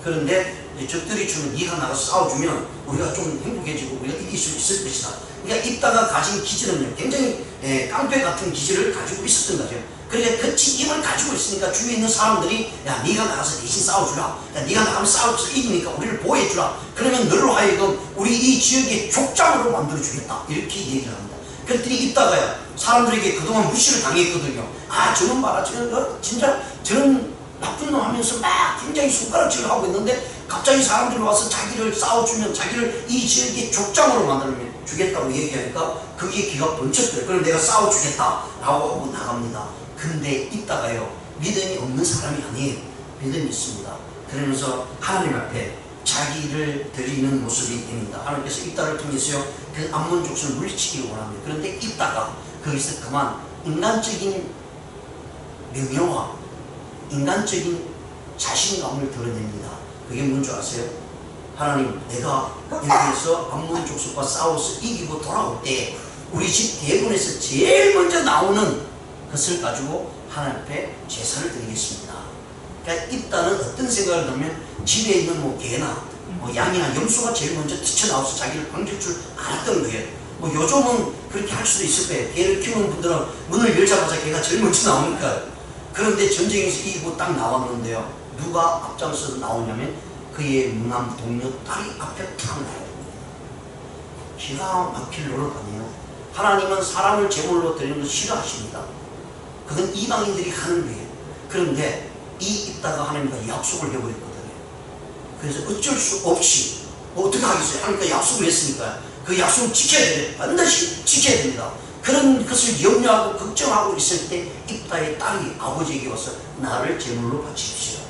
그런데 적들이 주면 네가 나가서 싸워주면 우리가 좀 행복해지고 우리가 이길 수 있을 것이다. 그러니까 입다가 가진 기질은요, 굉장히 깡패 같은 기질을 가지고 있었던 거죠. 그러니까 그 힘을 가지고 있으니까 주위에 있는 사람들이 야, 네가 나가서 대신 싸워주라. 야, 네가 나가면 싸워서 이기니까 우리를 보호해주라. 그러면 너로 하여금 우리 이 지역의 족장으로 만들어주겠다. 이렇게 얘기를 합니다. 그랬더니 입다가요, 사람들에게 그동안 무시를 당했거든요. 아, 저는 봐라, 저는 진짜 저는 나쁜 놈 하면서 막 굉장히 손가락질을 하고 있는데 갑자기 사람들이 와서 자기를 싸워주면, 자기를 이 지역의 족장으로 만들면 주겠다고 얘기하니까 거기에 기가 번쩍거려요. 그럼 내가 싸워주겠다 라고 하고 나갑니다. 근데 있다가요, 믿음이 없는 사람이 아니에요. 믿음이 있습니다. 그러면서 하나님 앞에 자기를 드리는 모습이 됩니다. 하나님께서 입다를 통해서요, 그 암몬 족속을 물리치기를 원합니다. 그런데 입다가 거기서 그만 인간적인 명예와 인간적인 자신감을 드러냅니다. 그게 뭔지 아세요? 하나님, 내가 여기에서 암몬 족속과 싸워서 이기고 돌아올 때 우리 집 대문에서 제일 먼저 나오는 것을 가지고 하나님 앞에 제사를 드리겠습니다. 그러니까 입다는 어떤 생각을 하면 집에 있는 뭐 개나 뭐 양이나 염소가 제일 먼저 튀쳐나와서 자기를 방질 줄 알았던 거예요. 뭐 요즘은 그렇게 할 수도 있을 거예요. 개를 키우는 분들은 문을 열자마자 개가 제일 먼저 나오니까. 그런데 전쟁에서 이기고 딱 나왔는데요, 누가 앞장서서 나오냐면 그의 무남 동료 딸이 앞에 탁 나와요. 기가 막힐 노릇 아니에요. 하나님은 사람을 제물로 드리는 걸 싫어하십니다. 그건 이방인들이 하는 거예요. 그런데 이 입다가 하나님과 약속을 해버렸거든요. 그래서 어쩔 수 없이 어떻게 하겠어요? 하나님과 약속을 했으니까 그 약속을 지켜야 돼요. 반드시 지켜야 됩니다. 그런 것을 염려하고 걱정하고 있을 때 입다의 딸이 아버지에게 와서 나를 제물로 바치십시오.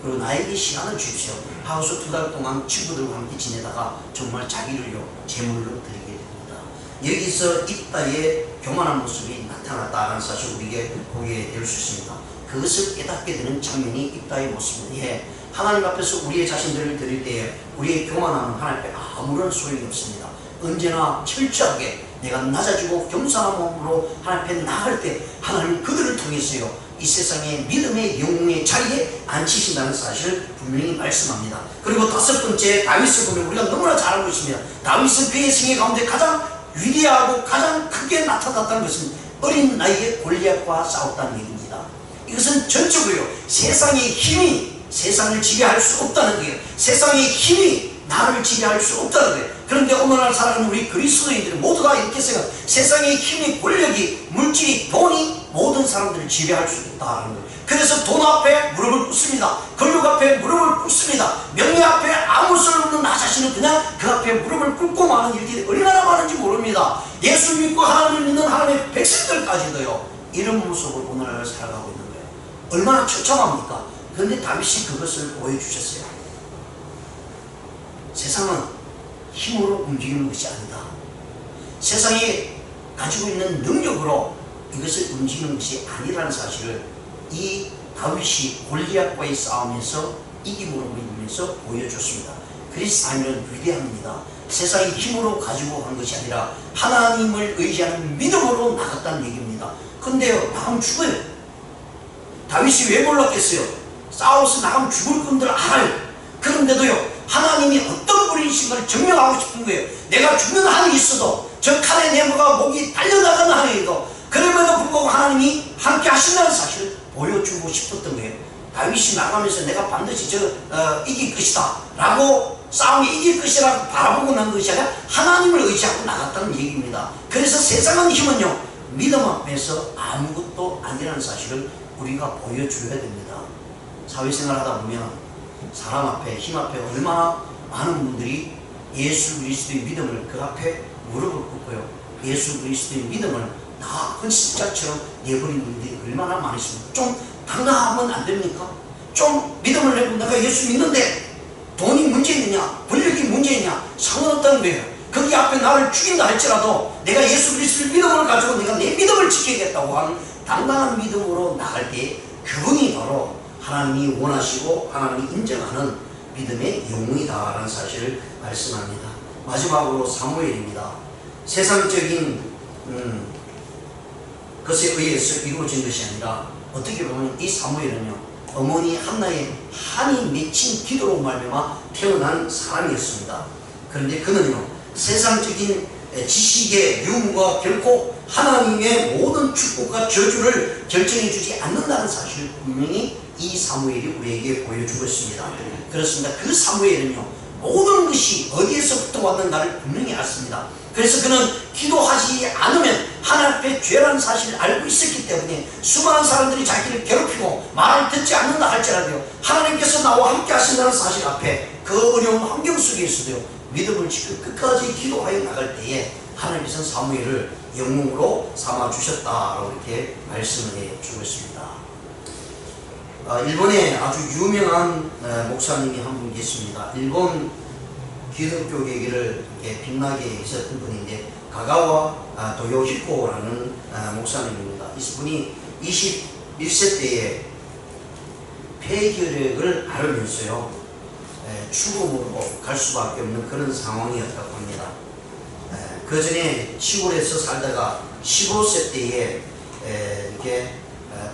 그리고 나에게 시간을 주십시오 하고서 2달 동안 친구들과 함께 지내다가 정말 자기를요 제물로 드리게 됩니다. 여기서 입다의 교만한 모습이 나타났다는 사실 우리에게 보게 될 수 있습니다. 그것을 깨닫게 되는 장면이 입다의 모습입니다. 예, 하나님 앞에서 우리의 자신들을 드릴 때에 우리의 교만함은 하나님 앞에 아무런 소용이 없습니다. 언제나 철저하게 내가 낮아지고 겸손한 몸으로 하나님 앞에 나갈 때 하나님은 그들을 통해서요 이 세상의 믿음의 영웅의 자리에 앉히신다는 사실을 분명히 말씀합니다. 그리고 5번째 다윗을 보면 우리가 너무나 잘 알고 있습니다. 다윗은 그의 생애 가운데 가장 위대하고 가장 크게 나타났다는 것은 어린 나이에 골리앗과 싸웠다는 얘기입니다. 이것은 전적으로 세상의 힘이 세상을 지배할 수 없다는 거예요. 세상의 힘이 나를 지배할 수 없다는 거예요. 그런데 오늘날 살아가는 우리 그리스도인들이 모두 다 이렇게 생각해요. 세상의 힘이, 권력이, 물질이, 돈이 모든 사람들을 지배할 수 있다는 거예요. 그래서 돈 앞에 무릎을 꿇습니다. 권력 앞에 무릎을 꿇습니다. 명예 앞에 아무 소용없는 나 자신은 그냥 그 앞에 무릎을 꿇고 마는 일들이 얼마나 많은지 모릅니다. 예수 믿고 하나님을 믿는 하나님의 백성들까지도요 이런 모습으로 오늘날 살아가고 있는 거예요. 얼마나 처참합니까? 그런데 다윗이 그것을 보여주셨어요. 세상은 힘으로 움직이는 것이 아니다. 세상이 가지고 있는 능력으로 이것을 움직이는 것이 아니라는 사실을 이 다윗이 골리앗과의 싸움에서 이김으로 이기면서 보여줬습니다. 그리스도인은 위대합니다. 세상의 힘으로 가지고 간 것이 아니라 하나님을 의지하는 믿음으로 나갔다는 얘기입니다. 근데요 나가면 죽어요. 다윗이 왜 몰랐겠어요? 싸워서 나가면 죽을 건들 알아요. 그런데도요 하나님이 어떤 분이신가를 증명하고 싶은 거예요. 내가 죽는 한이 있어도 저 칼의 네모가 목이 달려나가는 한에도 그럼에도 불구하고 하나님이 함께 하신다는 사실을 보여주고 싶었던 거예요. 다윗이 나가면서 내가 반드시 이길 것이다 라고 싸움에 이길 것이라고 바라보고 난 것이 아니라 하나님을 의지하고 나갔다는 얘기입니다. 그래서 세상의 힘은요 믿음 앞에서 아무것도 아니라는 사실을 우리가 보여줘야 됩니다. 사회생활 하다 보면 사람 앞에 힘 앞에 얼마나 많은 분들이 예수 그리스도의 믿음을 그 앞에 무릎을 꿇고요 예수 그리스도의 믿음을 다 헌신자처럼 내버린 분들이 얼마나 많이 있습니다. 좀 당당하면 안 됩니까? 좀 믿음을 내고 내가 예수 믿는데 돈이 문제 있느냐 권력이 문제 있냐 상관없다는 거예요. 거기 앞에 나를 죽인다 할지라도 내가 예수 그리스도의 믿음을 가지고 내가 내 믿음을 지키겠다고 하는 당당한 믿음으로 나갈 때 그분이 바로 하나님이 원하시고 하나님이 인정하는 믿음의 영웅이다라는 사실을 말씀합니다. 마지막으로 사무엘입니다. 세상적인 것에 의해서 이루어진 것이 아니라 어떻게 보면 이 사무엘은요 어머니 한나의 한이 맺힌 기도로 말미암아 태어난 사람이었습니다. 그런데 그는요 세상적인 지식의 유무가 결코 하나님의 모든 축복과 저주를 결정해 주지 않는다는 사실을 분명히 이 사무엘이 우리에게 보여주고 있습니다. 그렇습니다. 그 사무엘은요 모든 것이 어디에서부터 왔는가를 분명히 알았습니다. 그래서 그는 기도하지 않으면 하나님 앞에 죄라는 사실을 알고 있었기 때문에 수많은 사람들이 자기를 괴롭히고 말을 듣지 않는다 할지라도요 하나님께서 나와 함께 하신다는 사실 앞에 그 어려운 환경 속에서도요 믿음을 지키고 끝까지 기도하여 나갈 때에 하나님께서 사무엘을 영웅으로 삼아주셨다라고 이렇게 말씀을 해주고 있습니다. 일본에 아주 유명한 목사님이 한 분 계십니다. 일본 기독교 계기를 이렇게 빛나게 있었던 분인데 가가와 도요히코라는 목사님입니다. 이분이 21세 때에 폐결핵을 앓으면서요 죽음으로 갈 수밖에 없는 그런 상황이었다고 합니다. 그 전에 시골에서 살다가 15세 때에 이렇게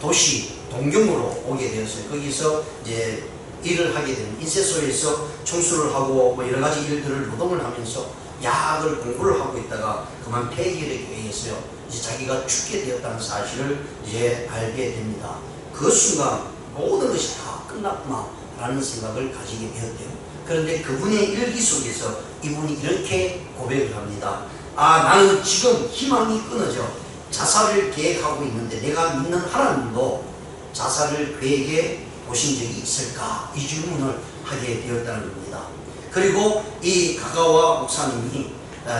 도시 동경으로 오게 되었어요. 거기서 이제 일을 하게 되는 인쇄소에서 청소를 하고 뭐 여러 가지 일들을 노동을 하면서 약을 공부를 하고 있다가 그만 폐결핵에 의해서요 이제 자기가 죽게 되었다는 사실을 이제 알게 됩니다. 그 순간 모든 것이 다 끝났구나라는 생각을 가지게 되었대요. 그런데 그분의 일기 속에서 이분이 이렇게 고백을 합니다. 나는 지금 희망이 끊어져 자살을 계획하고 있는데 내가 믿는 하나님도 자살을 계획해 보신 적이 있을까? 이 질문을 하게 되었다는 겁니다. 그리고 이 가가와 목사님이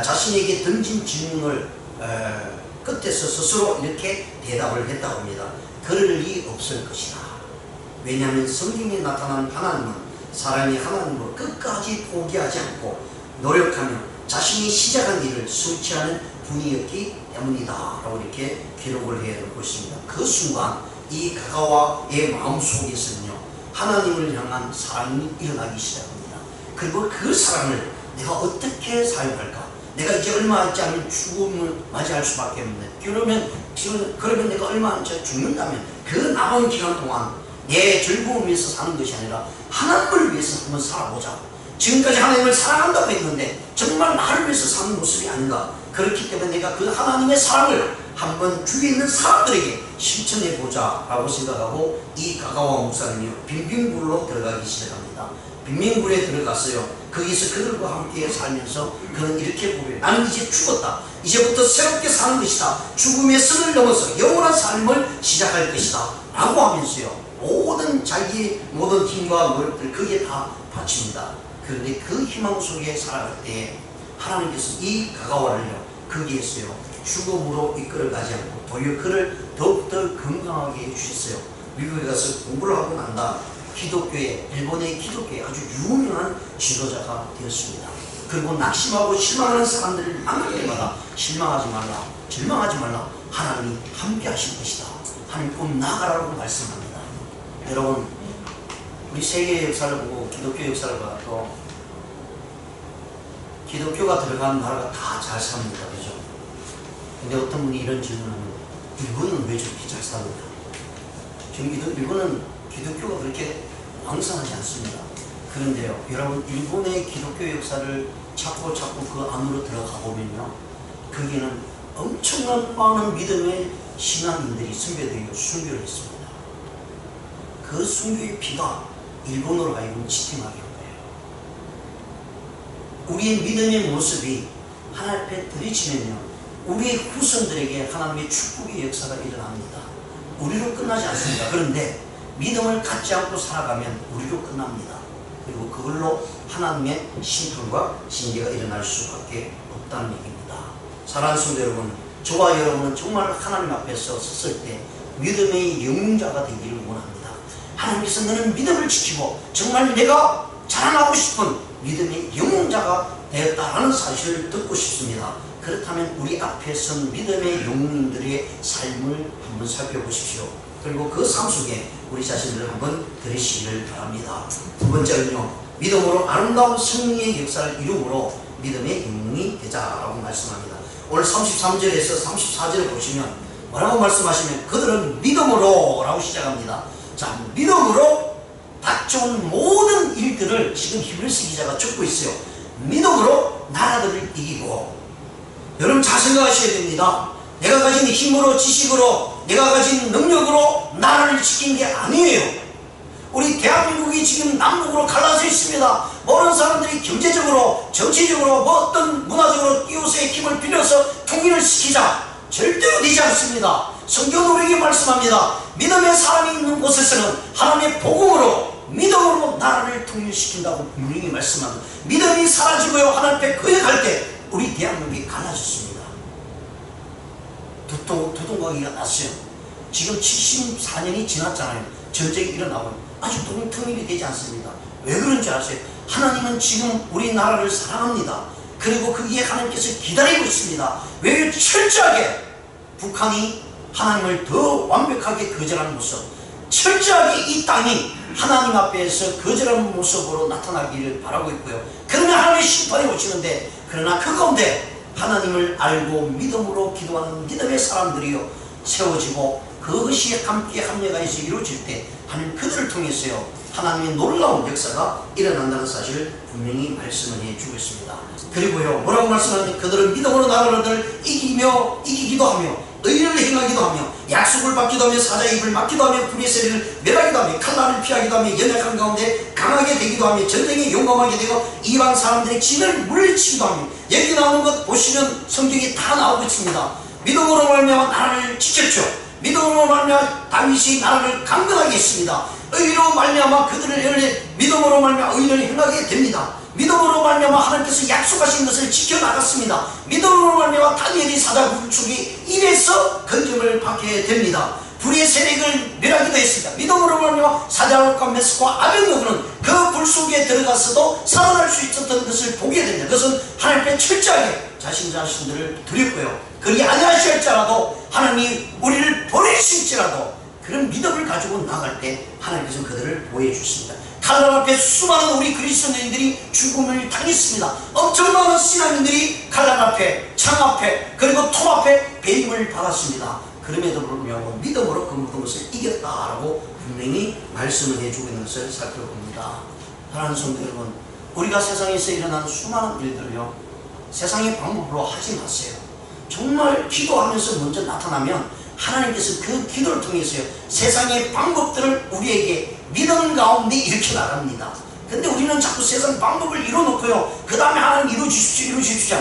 자신에게 던진 질문을 끝에서 스스로 이렇게 대답을 했다고 합니다. 그럴 리 없을 것이다. 왜냐하면 성경에 나타난 하나님은 사람이 하나님을 끝까지 포기하지 않고 노력하며 자신이 시작한 일을 성취하는 분이었기 때문이다 라고 이렇게 기록을 해놓고 있습니다. 그 순간 이 가가와의 마음속에서는요, 하나님을 향한 사랑이 일어나기 시작합니다. 그리고 그 사랑을 내가 어떻게 사용할까? 내가 이제 얼마 있지 않으면 죽음을 맞이할 수밖에 없는데, 그러면 내가 얼마 안 죽는다면 그 남은 기간 동안 내 즐거움을 위해서 사는 것이 아니라 하나님을 위해서 한번 살아보자. 지금까지 하나님을 사랑한다고 했는데 정말 나를 위해서 사는 모습이 아닌가. 그렇기 때문에 내가 그 하나님의 사랑을 한번 주위에 있는 사람들에게 실천해보자 라고 생각하고 이 가가와 목사님이 빈민굴로 들어가기 시작합니다. 빈민굴에 들어갔어요. 거기서 그들과 함께 살면서 그는 이렇게 보여요. 나는 이제 죽었다. 이제부터 새롭게 사는 것이다. 죽음의 선을 넘어서 영원한 삶을 시작할 것이다 라고 하면서요, 자기의 모든 힘과 노력들 거기에 다 바칩니다. 그런데 그 희망 속에 살아갈 때 하나님께서 이 가가와를요, 거기에서요 죽음으로 이끌어가지 않고 오히려 그를 더욱더 건강하게 해주셨어요. 미국에 가서 공부를 하고 난 다음 일본의 기독교에 아주 유명한 지도자가 되었습니다. 그리고 낙심하고 실망하는 사람들을 만날 때마다 실망하지 말라, 절망하지 말라, 하나님이 함께 하실 것이다, 하나님 꼭 나아가라고 말씀합니다. 여러분, 우리 세계 역사를 보고 기독교 역사를 봐도 기독교가 들어가는 나라가 다 잘 삽니다. 그죠? 근데 어떤 분이 이런 질문을 하면 일본은 왜 저렇게 잘 삽니까? 지금 일본은 기독교가 그렇게 왕성하지 않습니다. 그런데요, 여러분, 일본의 기독교 역사를 찾고 그 안으로 들어가 보면요, 거기는 엄청난 많은 믿음의 신앙인들이 선배들이 순교를 했습니다. 그 순교의 피가 일본으로 하여금 지탱하게 한 거예요. 우리의 믿음의 모습이 하나님 앞에 들이치면요, 우리의 후손들에게 하나님의 축복의 역사가 일어납니다. 우리로 끝나지 않습니다. 그런데 믿음을 갖지 않고 살아가면 우리로 끝납니다. 그리고 그걸로 하나님의 심판과 징계가 일어날 수밖에 없다는 얘기입니다. 사랑하는 성도 여러분, 저와 여러분은 정말 하나님 앞에서 섰을 때 믿음의 영웅자가 되기를 원합니다. 하나님께서 너는 믿음을 지키고 정말 내가 자랑하고 싶은 믿음의 영웅자가 되었다라는 사실을 듣고 싶습니다. 그렇다면 우리 앞에 선 믿음의 영웅들의 삶을 한번 살펴보십시오. 그리고 그 삶 속에 우리 자신들을 한번 들으시기를 바랍니다. 두 번째는요, 믿음으로 아름다운 승리의 역사를 이루므로 믿음의 영웅이 되자라고 말씀합니다. 오늘 33절에서 34절을 보시면 뭐라고 말씀하시면 그들은 믿음으로 라고 시작합니다. 자, 믿음으로 닥쳐온 모든 일들을 지금 히브리서 기자가 적고 있어요. 믿음으로 나라들을 이기고, 여러분 잘 생각하셔야 됩니다. 내가 가진 힘으로, 지식으로, 내가 가진 능력으로 나라를 지킨 게 아니에요. 우리 대한민국이 지금 남북으로 갈라져 있습니다. 모든 사람들이 경제적으로, 정치적으로, 어떤 문화적으로 이웃의 힘을 빌려서 통일을 시키자, 절대로 되지 않습니다. 성경은 우리에게 말씀합니다. 믿음의 사람이 있는 곳에서는 하나님의 복음으로, 믿음으로 나라를 통일시킨다고 분명히 말씀합니다. 믿음이 사라지고요, 하나님 앞에 거역할 때 우리 대한민국이 갈라졌습니다. 두동강이가 났어요. 지금 74년이 지났잖아요. 전쟁이 일어나고 아직도 통일이 되지 않습니다. 왜 그런지 아세요? 하나님은 지금 우리나라를 사랑합니다. 그리고 거기에 하나님께서 기다리고 있습니다. 왜? 철저하게 북한이 하나님을 더 완벽하게 거절하는 모습, 철저하게 이 땅이 하나님 앞에서 거절하는 모습으로 나타나기를 바라고 있고요. 그러면 하나님의 심판이 오시는데, 그러나 그 가운데 하나님을 알고 믿음으로 기도하는 믿음의 사람들이요 세워지고, 그것이 함께 합력하여서 이루어질 때 하나님 그들을 통해서요 하나님의 놀라운 역사가 일어난다는 사실을 분명히 말씀을 해주고 있습니다. 그리고요, 뭐라고 말씀하냐면 그들은 믿음으로 나라를 이기기도 하며 의를 행하기도 하며 약속을 받기도 하며 사자의 입을 막기도 하며 불의 세리를 멸하기도 하며 칼날을 피하기도 하며 연약한 가운데 강하게 되기도 하며 전쟁에 용감하게 되고 이방 사람들의 진을 물리치기도 하며, 여기 나오는 것 보시면 성경이 다 나오고 있습니다. 믿음으로 말미암아 나라를 지켰죠. 믿음으로 말미암아 다윗이 나라를 강건하게 했습니다. 의로 말미암아 그들을 열리 믿음으로 말미암아 의를 행하게 됩니다. 믿음으로 말미암아 하나님께서 약속하신 것을 지켜나갔습니다. 믿음으로 말미암아 다니엘이 사자굴축이 입에서 건짐을 받게 됩니다. 불의 세력을 멸하기도 했습니다. 믿음으로 말미암아 사자굴과 메스과 아벤노고는 그 불 속에 들어가서도 살아날 수 있었던 것을 보게 됩니다. 그것은 하나님께 철저하게 자신들을 드렸고요. 그리 아니하실지라도 하나님이 우리를 보내실지라도 그런 믿음을 가지고 나갈 때 하나님께서 그들을 보여주십니다. 칼날 앞에 수많은 우리 그리스도인들이 죽음을 당했습니다. 엄청 많은 신앙인들이 칼날 앞에, 창 앞에, 그리고 톱 앞에 배임을 받았습니다. 그럼에도 불구하고 믿음으로 그 모든 것을 이겼다라고 분명히 말씀을 해주고 있는 것을 살펴봅니다. 사랑하는 성도 여러분, 우리가 세상에서 일어나는 수많은 일들을요, 세상의 방법으로 하지 마세요. 정말 기도하면서 먼저 나타나면 하나님께서 그 기도를 통해서요, 세상의 방법들을 우리에게 믿음 가운데 일으켜 나갑니다. 근데 우리는 자꾸 세상 방법을 이뤄놓고요, 그 다음에 하나님 이루어주십시오.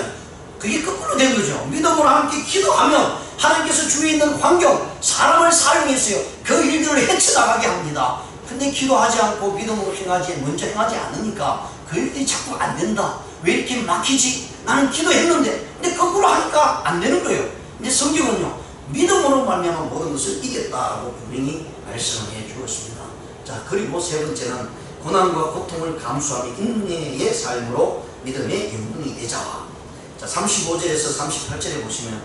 그게 거꾸로 된 거죠. 믿음으로 함께 기도하면 하나님께서 주위에 있는 환경, 사람을 사용해서요, 그 일들을 헤쳐나가게 합니다. 근데 기도하지 않고 믿음으로 먼저 행하지 않으니까 그 일들이 자꾸 안 된다. 왜 이렇게 막히지? 나는 기도했는데. 근데 거꾸로 하니까 안 되는 거예요. 근데 성경은요, 믿음으로 말미암아 모든 것을 이겼다라고 분명히 말씀을 해 주었습니다. 자, 그리고 세 번째는 고난과 고통을 감수하며 인내의 삶으로 믿음의 영웅이 되자. 자, 35절에서 38절에 보시면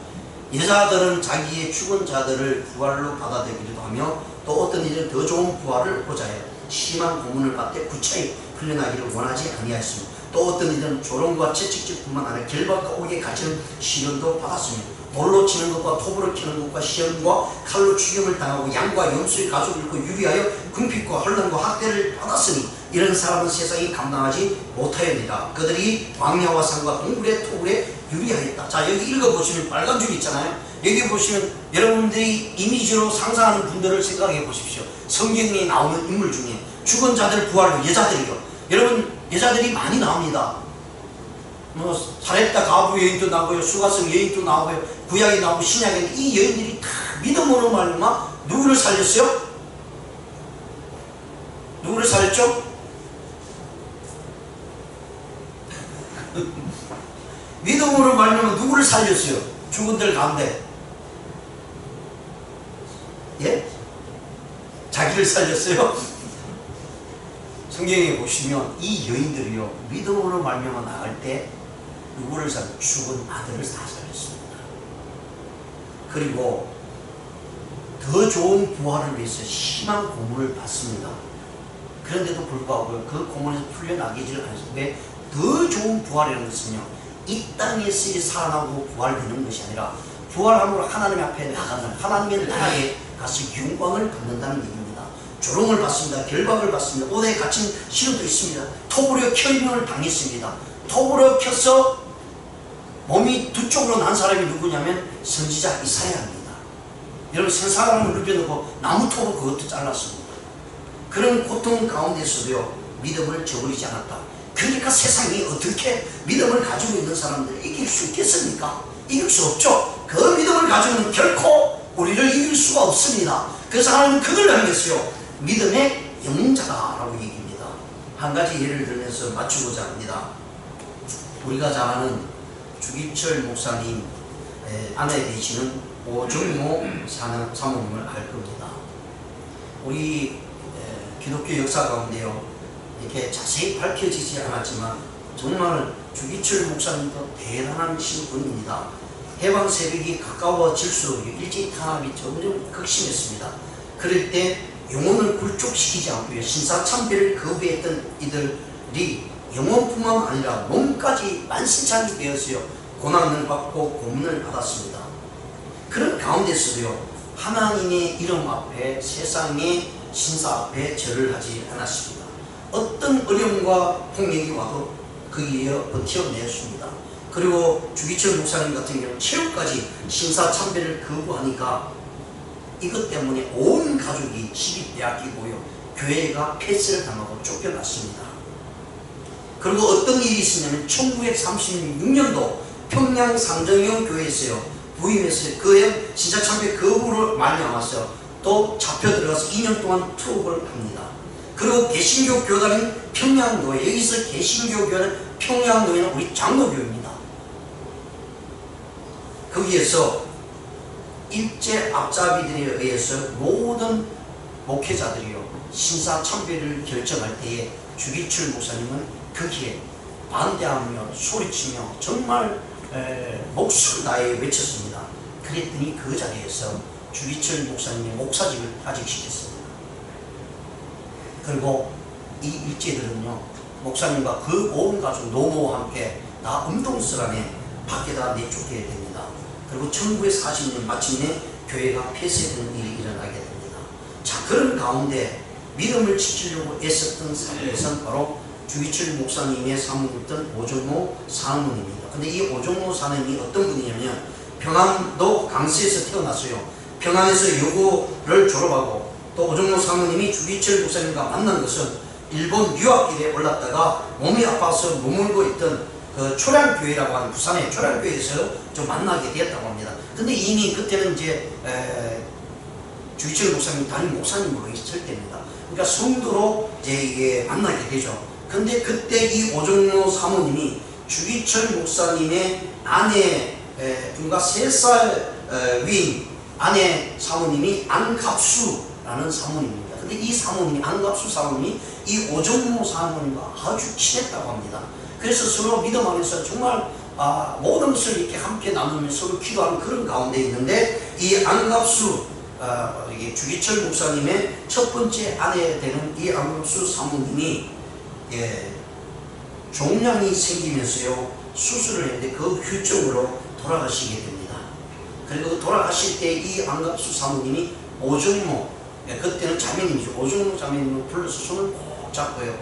여자들은 자기의 죽은 자들을 부활로 받아들이기도 하며 또 어떤 이들은 더 좋은 부활을 보자여 심한 고문을 받되 구차히 풀려나기를 원하지 아니하였으며 또 어떤 이들은 조롱과 채찍질뿐만 아니라 결박과 옥에 갇히는 시련도 받았으며 돌로 치는 것과 톱으로 치는 것과 시험과 칼로 죽임을 당하고 양과 염소의 가죽을 입고 유리하여 궁핍과 혼란과 학대를 받았으니 이런 사람은 세상이 감당하지 못하였느니라. 그들이 광야와 산과 동굴의 토굴에 유리하였다. 자, 여기 읽어보시면 빨간 줄 있잖아요. 여기 보시면 여러분들이 이미지로 상상하는 분들을 생각해 보십시오. 성경에 나오는 인물 중에 죽은 자들 부활로 여자들이요, 여러분 여자들이 많이 나옵니다. 뭐 사렙다 가부 여인도 나오고요, 수가성 여인도 나오고요, 구약에 나오고 신약에 이 여인들이 다 믿음으로 말미암아 누구를 살렸어요? 누구를 살렸죠? 믿음으로 말미암아 누구를 살렸어요? 죽은들 가운데. 예? 자기를 살렸어요? 성경에 보시면 이 여인들이요, 믿음으로 말미암아 나갈 때 누구를 죽은 아들을 다 살렸습니다. 그리고 더 좋은 부활을 위해서 심한 고문을 받습니다. 그런데도 불구하고 그 고문에서 풀려나기지를 않습니다. 왜? 더 좋은 부활이라는 것은요, 이 땅에서 살아나고 부활되는 것이 아니라 부활함으로 하나님 앞에 나가는, 하나님의 나라에 가서 영광을 받는다는 얘기입니다. 조롱을 받습니다. 결박을 받습니다. 오대에 갇힌 시련도 있습니다. 톱으로 켜임을 당했습니다. 톱으로 켜서 몸이 두 쪽으로 난 사람이 누구냐면 선지자 이사야입니다. 여러분 생사람을 눕혀놓고 나무톱으로 그것도 잘랐습니다. 그런 고통 가운데서도요, 믿음을 저버리지 않았다. 그러니까 세상이 어떻게 믿음을 가지고 있는 사람들을 이길 수 있겠습니까? 이길 수 없죠. 그 믿음을 가지고는 결코 우리를 이길 수가 없습니다. 그래서 하나님은 그걸 향했어요. 믿음의 영웅자다라고 얘기합니다. 한 가지 예를 들면서 맞추고자 합니다. 우리가 잘 아는 주기철 목사님 아내 되시는 오정모 사모님을 알 겁니다. 우리 기독교 역사 가운데요, 이렇게 자세히 밝혀지지 않았지만 정말 주기철 목사님도 대단한 분입니다. 해방 새벽이 가까워질수록 일제히 탄압이 점점 극심했습니다. 그럴 때 영혼을 굴족시키지 않고요, 신사참배를 거부했던 이들이 영혼뿐만 아니라 몸까지 만신창이 되었어요. 고난을 받고 고문을 받았습니다. 그런 가운데서도요, 하나님의 이름 앞에 세상의 신사 앞에 절을 하지 않았습니다. 어떤 어려움과 폭력이 와도 거기에 버텨내었습니다. 그리고 주기철 목사님 같은 경우 최후까지 신사참배를 거부하니까 이것 때문에 온 가족이 집이 빼앗기고요, 교회가 폐쇄를 당하고 쫓겨났습니다. 그리고 어떤 일이 있었냐면 1936년도 평양 상정형 교회에서요, 부임했어요. 그에 진짜 참배 거부를 말미암았어요. 또 잡혀 들어가서 2년 동안 투옥을 합니다. 그리고 개신교 교단인 평양교회, 여기서 개신교 교회는 평양교회는 우리 장로교회입니다. 거기에서 일제 앞잡이들에 의해서 모든 목회자들이요 신사 참배를 결정할 때에 주기철 목사님은 거기에 반대하며 소리치며 정말 목숨을 다해 외쳤습니다. 그랬더니 그 자리에서 주기철 목사님의 목사직을 가직시켰습니다. 그리고 이 일제들은요 목사님과 그 온 가족 노모와 함께 다 음동스란에 밖에다 내쫓게 됩니다. 그리고 1940년 마침내 교회가 폐쇄되는 일이 일어나게 됩니다. 자, 그런 가운데 믿음을 지키려고 애썼던 사람은 바로 주기철 목사님의 사모였던 오종모 사모님입니다. 근데 이 오종모 사모님이 어떤 분이냐면 평안도 강서에서 태어났어요. 평안에서 여고를 졸업하고 또 오종모 사모님이 주기철 목사님과 만난 것은 일본 유학길에 올랐다가 몸이 아파서 머물고 있던 그 초량교회라고 하는 부산의 초량교회에서 좀 만나게 되었다고 합니다. 근데 이미 그때는 이제 주기철 목사님 담임 목사님으로 있을 때입니다. 그러니까 성도로 이제 이게 만나게 되죠. 근데 그때 이 오종모 사모님이 주기철 목사님의 아내 분과 3살 위인 아내 사모님이 안갑수라는 사모님입니다. 근데 이 사모님이 안갑수 사모님이 이 오종모 사모님과 아주 친했다고 합니다. 그래서 서로 믿음 안에서 정말 모든 것을 이렇게 함께 나누면서 서로 기도하는 그런 가운데 있는데 이 안갑수 주기철 목사님의 첫 번째 아내 되는 이 안갑수 사모님이 종양이 생기면서요 수술을 했는데 그 후유증으로 돌아가시게 됩니다. 그리고 돌아가실 때 이 안갑수 사모님이 오종모 그때는 자매님이죠. 오종모 자매님을 불러서 손을 꼭 잡고요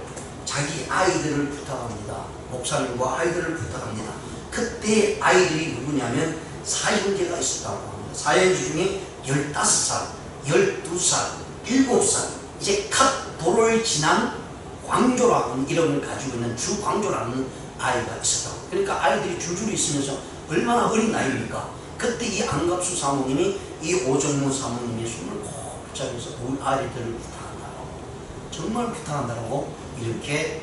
자기 아이들을 부탁합니다. 목사님과 아이들을 부탁합니다. 그때 아이들이 누구냐면 사형제가 있었다고 합니다. 사형제 중에 15살, 12살, 7살 이제 갓 도로를 지난 광조라는 이름을 가지고 있는 주광조라는 아이가 있었다고. 그러니까 아이들이 줄줄이 있으면서 얼마나 어린 나이입니까? 그때 이 안갑수 사모님이 이 오종모 사모님의 손을 꼭 붙잡아서 우리 아이들을 부탁한다고 정말 부탁한다고 이렇게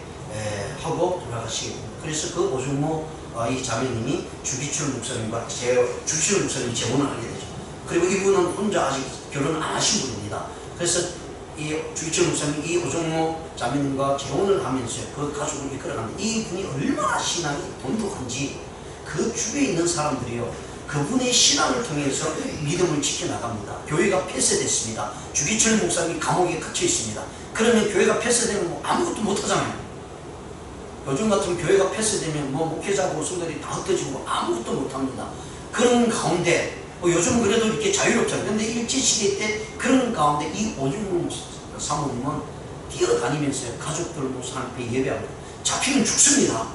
하고 돌아가시게 됩니다. 그래서 그 오종모 이 자매님이 주기철 목사님과 주기철 목사님이 재혼을 하게 되죠. 그리고 이분은 혼자 아직 결혼 안 하신 분입니다. 그래서 이 주기철 목사님이 이 오종모 자매님과 재혼을 하면서 그 가족을 이끌어가는데 이분이 얼마나 신앙이 돈독한지 그 주위에 있는 사람들이요 그분의 신앙을 통해서 믿음을 지켜나갑니다. 교회가 폐쇄됐습니다. 주기철 목사님이 감옥에 갇혀 있습니다. 그러면 교회가 폐쇄되면 뭐 아무것도 못하잖아요. 요즘 같은 교회가 폐쇄되면 뭐 목회자고 성도들이 다 흩어지고 아무것도 못합니다. 그런 가운데 요즘 그래도 이렇게 자유롭잖아요. 근데 일제시대 때 그런 가운데 이 오종모 사모님은 뛰어다니면서 가족들 모습 앞에 예배하고 잡히면 죽습니다.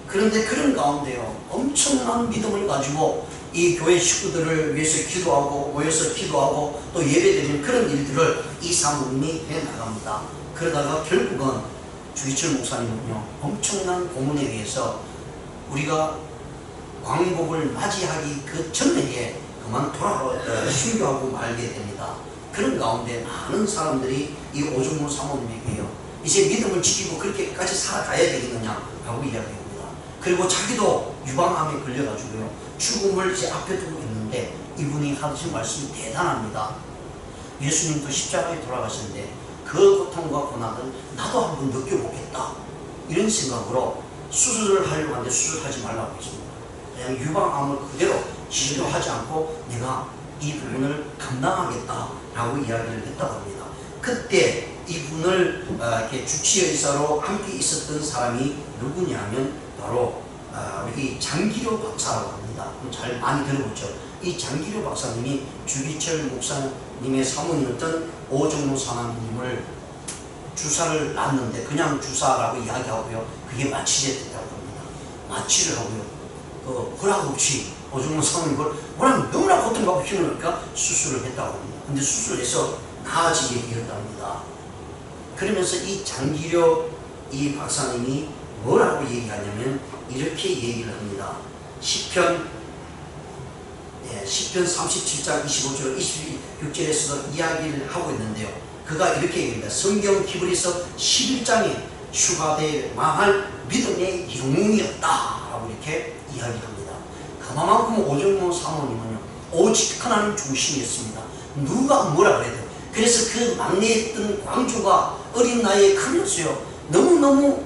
그런데 그런 가운데요 엄청난 믿음을 가지고 이 교회 식구들을 위해서 기도하고 모여서 기도하고 또 예배드리는 그런 일들을 이 사모님이 해나갑니다. 그러다가 결국은 주기철 목사님은요 엄청난 고문에 의해서 우리가 광복을 맞이하기 그 전에 그만 순교하고 말게 됩니다. 그런 가운데 많은 사람들이 이 오종모 사모님에게요 이제 믿음을 지키고 그렇게까지 살아가야 되겠느냐라고 이야기합니다. 그리고 자기도 유방암에 걸려가지고요 죽음을 이제 앞에 두고 있는데 이분이 하신 말씀이 대단합니다. 예수님도 십자가에 돌아가셨는데 그 고통과 고난을 나도 한번 느껴보겠다 이런 생각으로 수술을 하려고 하는데 수술하지 말라고 했습니다. 그냥 유방암을 그대로 치료하지 않고 내가 이 부분을 감당하겠다라고 이야기를 했다고 합니다. 그때 이분을 이렇게 주치의사로 함께 있었던 사람이 누구냐면 바로 우리 장기료 박사라고 합니다. 잘 많이 들어보죠. 이 장기료 박사님이 주기철 목사님의 사모님이었던 오종모 사모님을 주사를 놨는데 그냥 주사라고 이야기하고요. 그게 마취제 됐다고 합니다. 마취를 하고요. 허락 없이 오종모 사모님 걸 워낙 너무나 고통받고 힘들니까 수술을 했다고 합니다. 근데 수술해서 나아지게 되었답니다. 그러면서 이 장기료 이 박사님이 뭐라고 얘기하냐면 이렇게 얘기를 합니다. 시편 시편 37장 25절 26절에서도 이야기를 하고 있는데요. 그가 이렇게 얘기합니다. 성경 히브리서 11장에 휴가될 망할 믿음의 영웅이었다라고 이렇게 이야기합니다. 그만큼 오정모 사모님은요, 오직 하나님 중심이었습니다. 누가 뭐라 그래도. 그래서 그 막내였던 광주가 어린 나이에 크면서요, 너무너무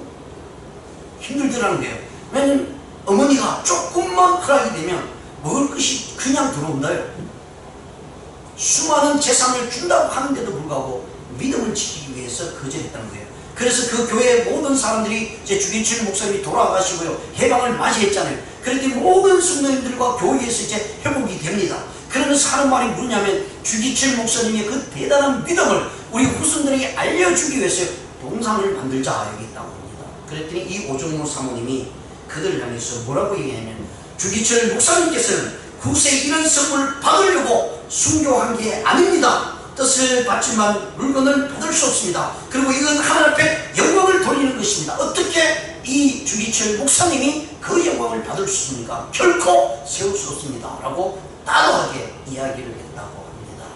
힘들더라는 거예요. 왜냐면 어머니가 조금만 허락이 되면 먹을 것이 그냥 들어온다요. 수많은 재산을 준다고 하는데도 불구하고 믿음을 지키기 위해서 거절했다는 거예요. 그래서 그 교회 모든 사람들이 이제 주기철 목사님이 돌아가시고요, 해방을 맞이했잖아요. 그런데 모든 성도님들과 교회에서 이제 회복이 됩니다. 그러면서 하는 말이 뭐냐면, 주기철 목사님의 그 대단한 믿음을 우리 후손들에게 알려주기 위해서 동상을 만들자, 여기 있다고 합니다. 그랬더니 이 오정모 사모님이 그들을 향해서 뭐라고 얘기하냐면, 주기철 목사님께서는 후세 이런 선물을 받으려고 순교한 게 아닙니다. 뜻을 받지만 물건을 받을 수 없습니다. 그리고 이건 하나님 앞에 영광을 돌리는 것입니다. 어떻게 이 주기철 목사님이 그 영광을 받을 수 있습니까? 결코 세울 수 없습니다 라고 따로하게 이야기를 했다고 합니다.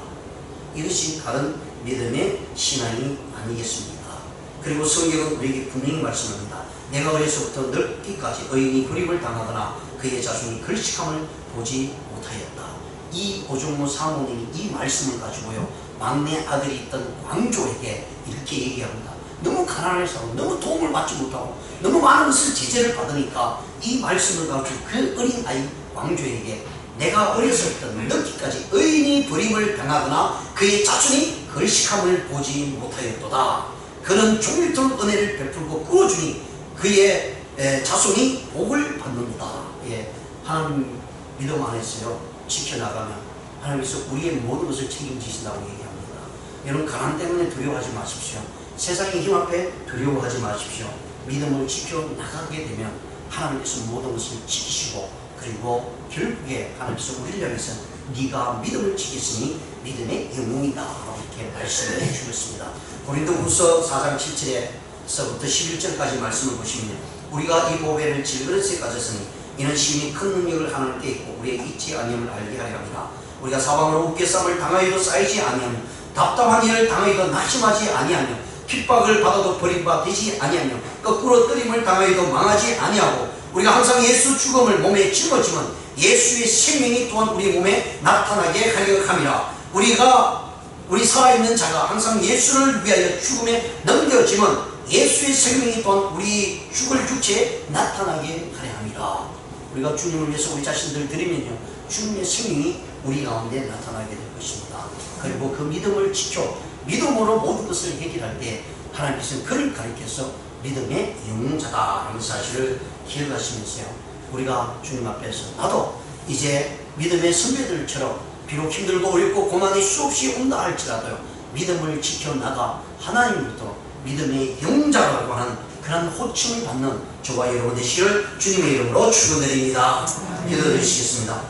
이것이 다른 믿음의 신앙이 아니겠습니까? 그리고 성경은 우리에게 분명히 말씀합니다. 내가 어려서부터 늙기까지 의인이 버림을 당하거나 그의 자손이 걸식함을 보지 못하였다. 이 오정모 사모님이 이 말씀을 가지고요, 막내 아들이 있던 광조에게 이렇게 얘기합니다. 너무 가난해서 너무 도움을 받지 못하고 너무 많은 것을 제재를 받으니까 이 말씀을 가지고 그 어린 아이 광조에게 내가 어려서부터 늙기까지 의인이 버림을 당하거나 그의 자손이 걸식함을 보지 못하였도다. 그는 종일토록 은혜를 베풀고 꾸어주니 그의 자손이 복을 받는다. 하나님 믿음 안에서요, 지켜나가면 하나님께서 우리의 모든 것을 책임지신다고 얘기합니다. 여러분, 가난 때문에 두려워하지 마십시오. 세상의 힘 앞에 두려워하지 마십시오. 믿음을 지켜나가게 되면 하나님께서 모든 것을 지키시고, 그리고 결국에 하나님께서 우리를 향해서 네가 믿음을 지켰으니 믿음의 영웅이다 이렇게 말씀을 해주셨습니다. 고린도후서 4장 7절에서부터 11절까지 말씀을 보시면, 우리가 이 보배를 질그릇에 가졌으니 이는 심히 큰 능력을 하나님께 있고 우리의 잊지 아니함을 알게 하려 합니다. 우리가 사방으로 웃겨쌈을 당하여도 쌓이지 아니하며 답답한 일을 당하여도 낙심하지 아니하며 핍박을 받아도 버림바 되지 아니하며 거꾸로 뜨림을 당하여도 망하지 아니하고 우리가 항상 예수 죽음을 몸에 짊어지면 예수의 생명이 또한 우리 몸에 나타나게 하려 함이라. 우리 살아있는 자가 항상 예수를 위하여 죽음에 넘겨지면 예수의 생명이 또한 우리 죽을 육체에 나타나게 하려 함이라. 우리가 주님을 위해서 우리 자신들 드리면요, 주님의 생명이 우리 가운데 나타나게 될 것입니다. 그리고 그 믿음을 지켜 믿음으로 모든 것을 해결할 때 하나님께서는 그를 가리켜서 믿음의 영웅자다라는 사실을 기억하시면서요, 우리가 주님 앞에서 나도 이제 믿음의 선배들처럼 비록 힘들고 어렵고 고난이 수없이 온다 할지라도요, 믿음을 지켜나가 하나님부터 믿음의 영웅자라고 하는 그런 호칭을 받는 저와 여러분 되시기를 주님의 이름으로 축원드립니다. 기도드리시겠습니다.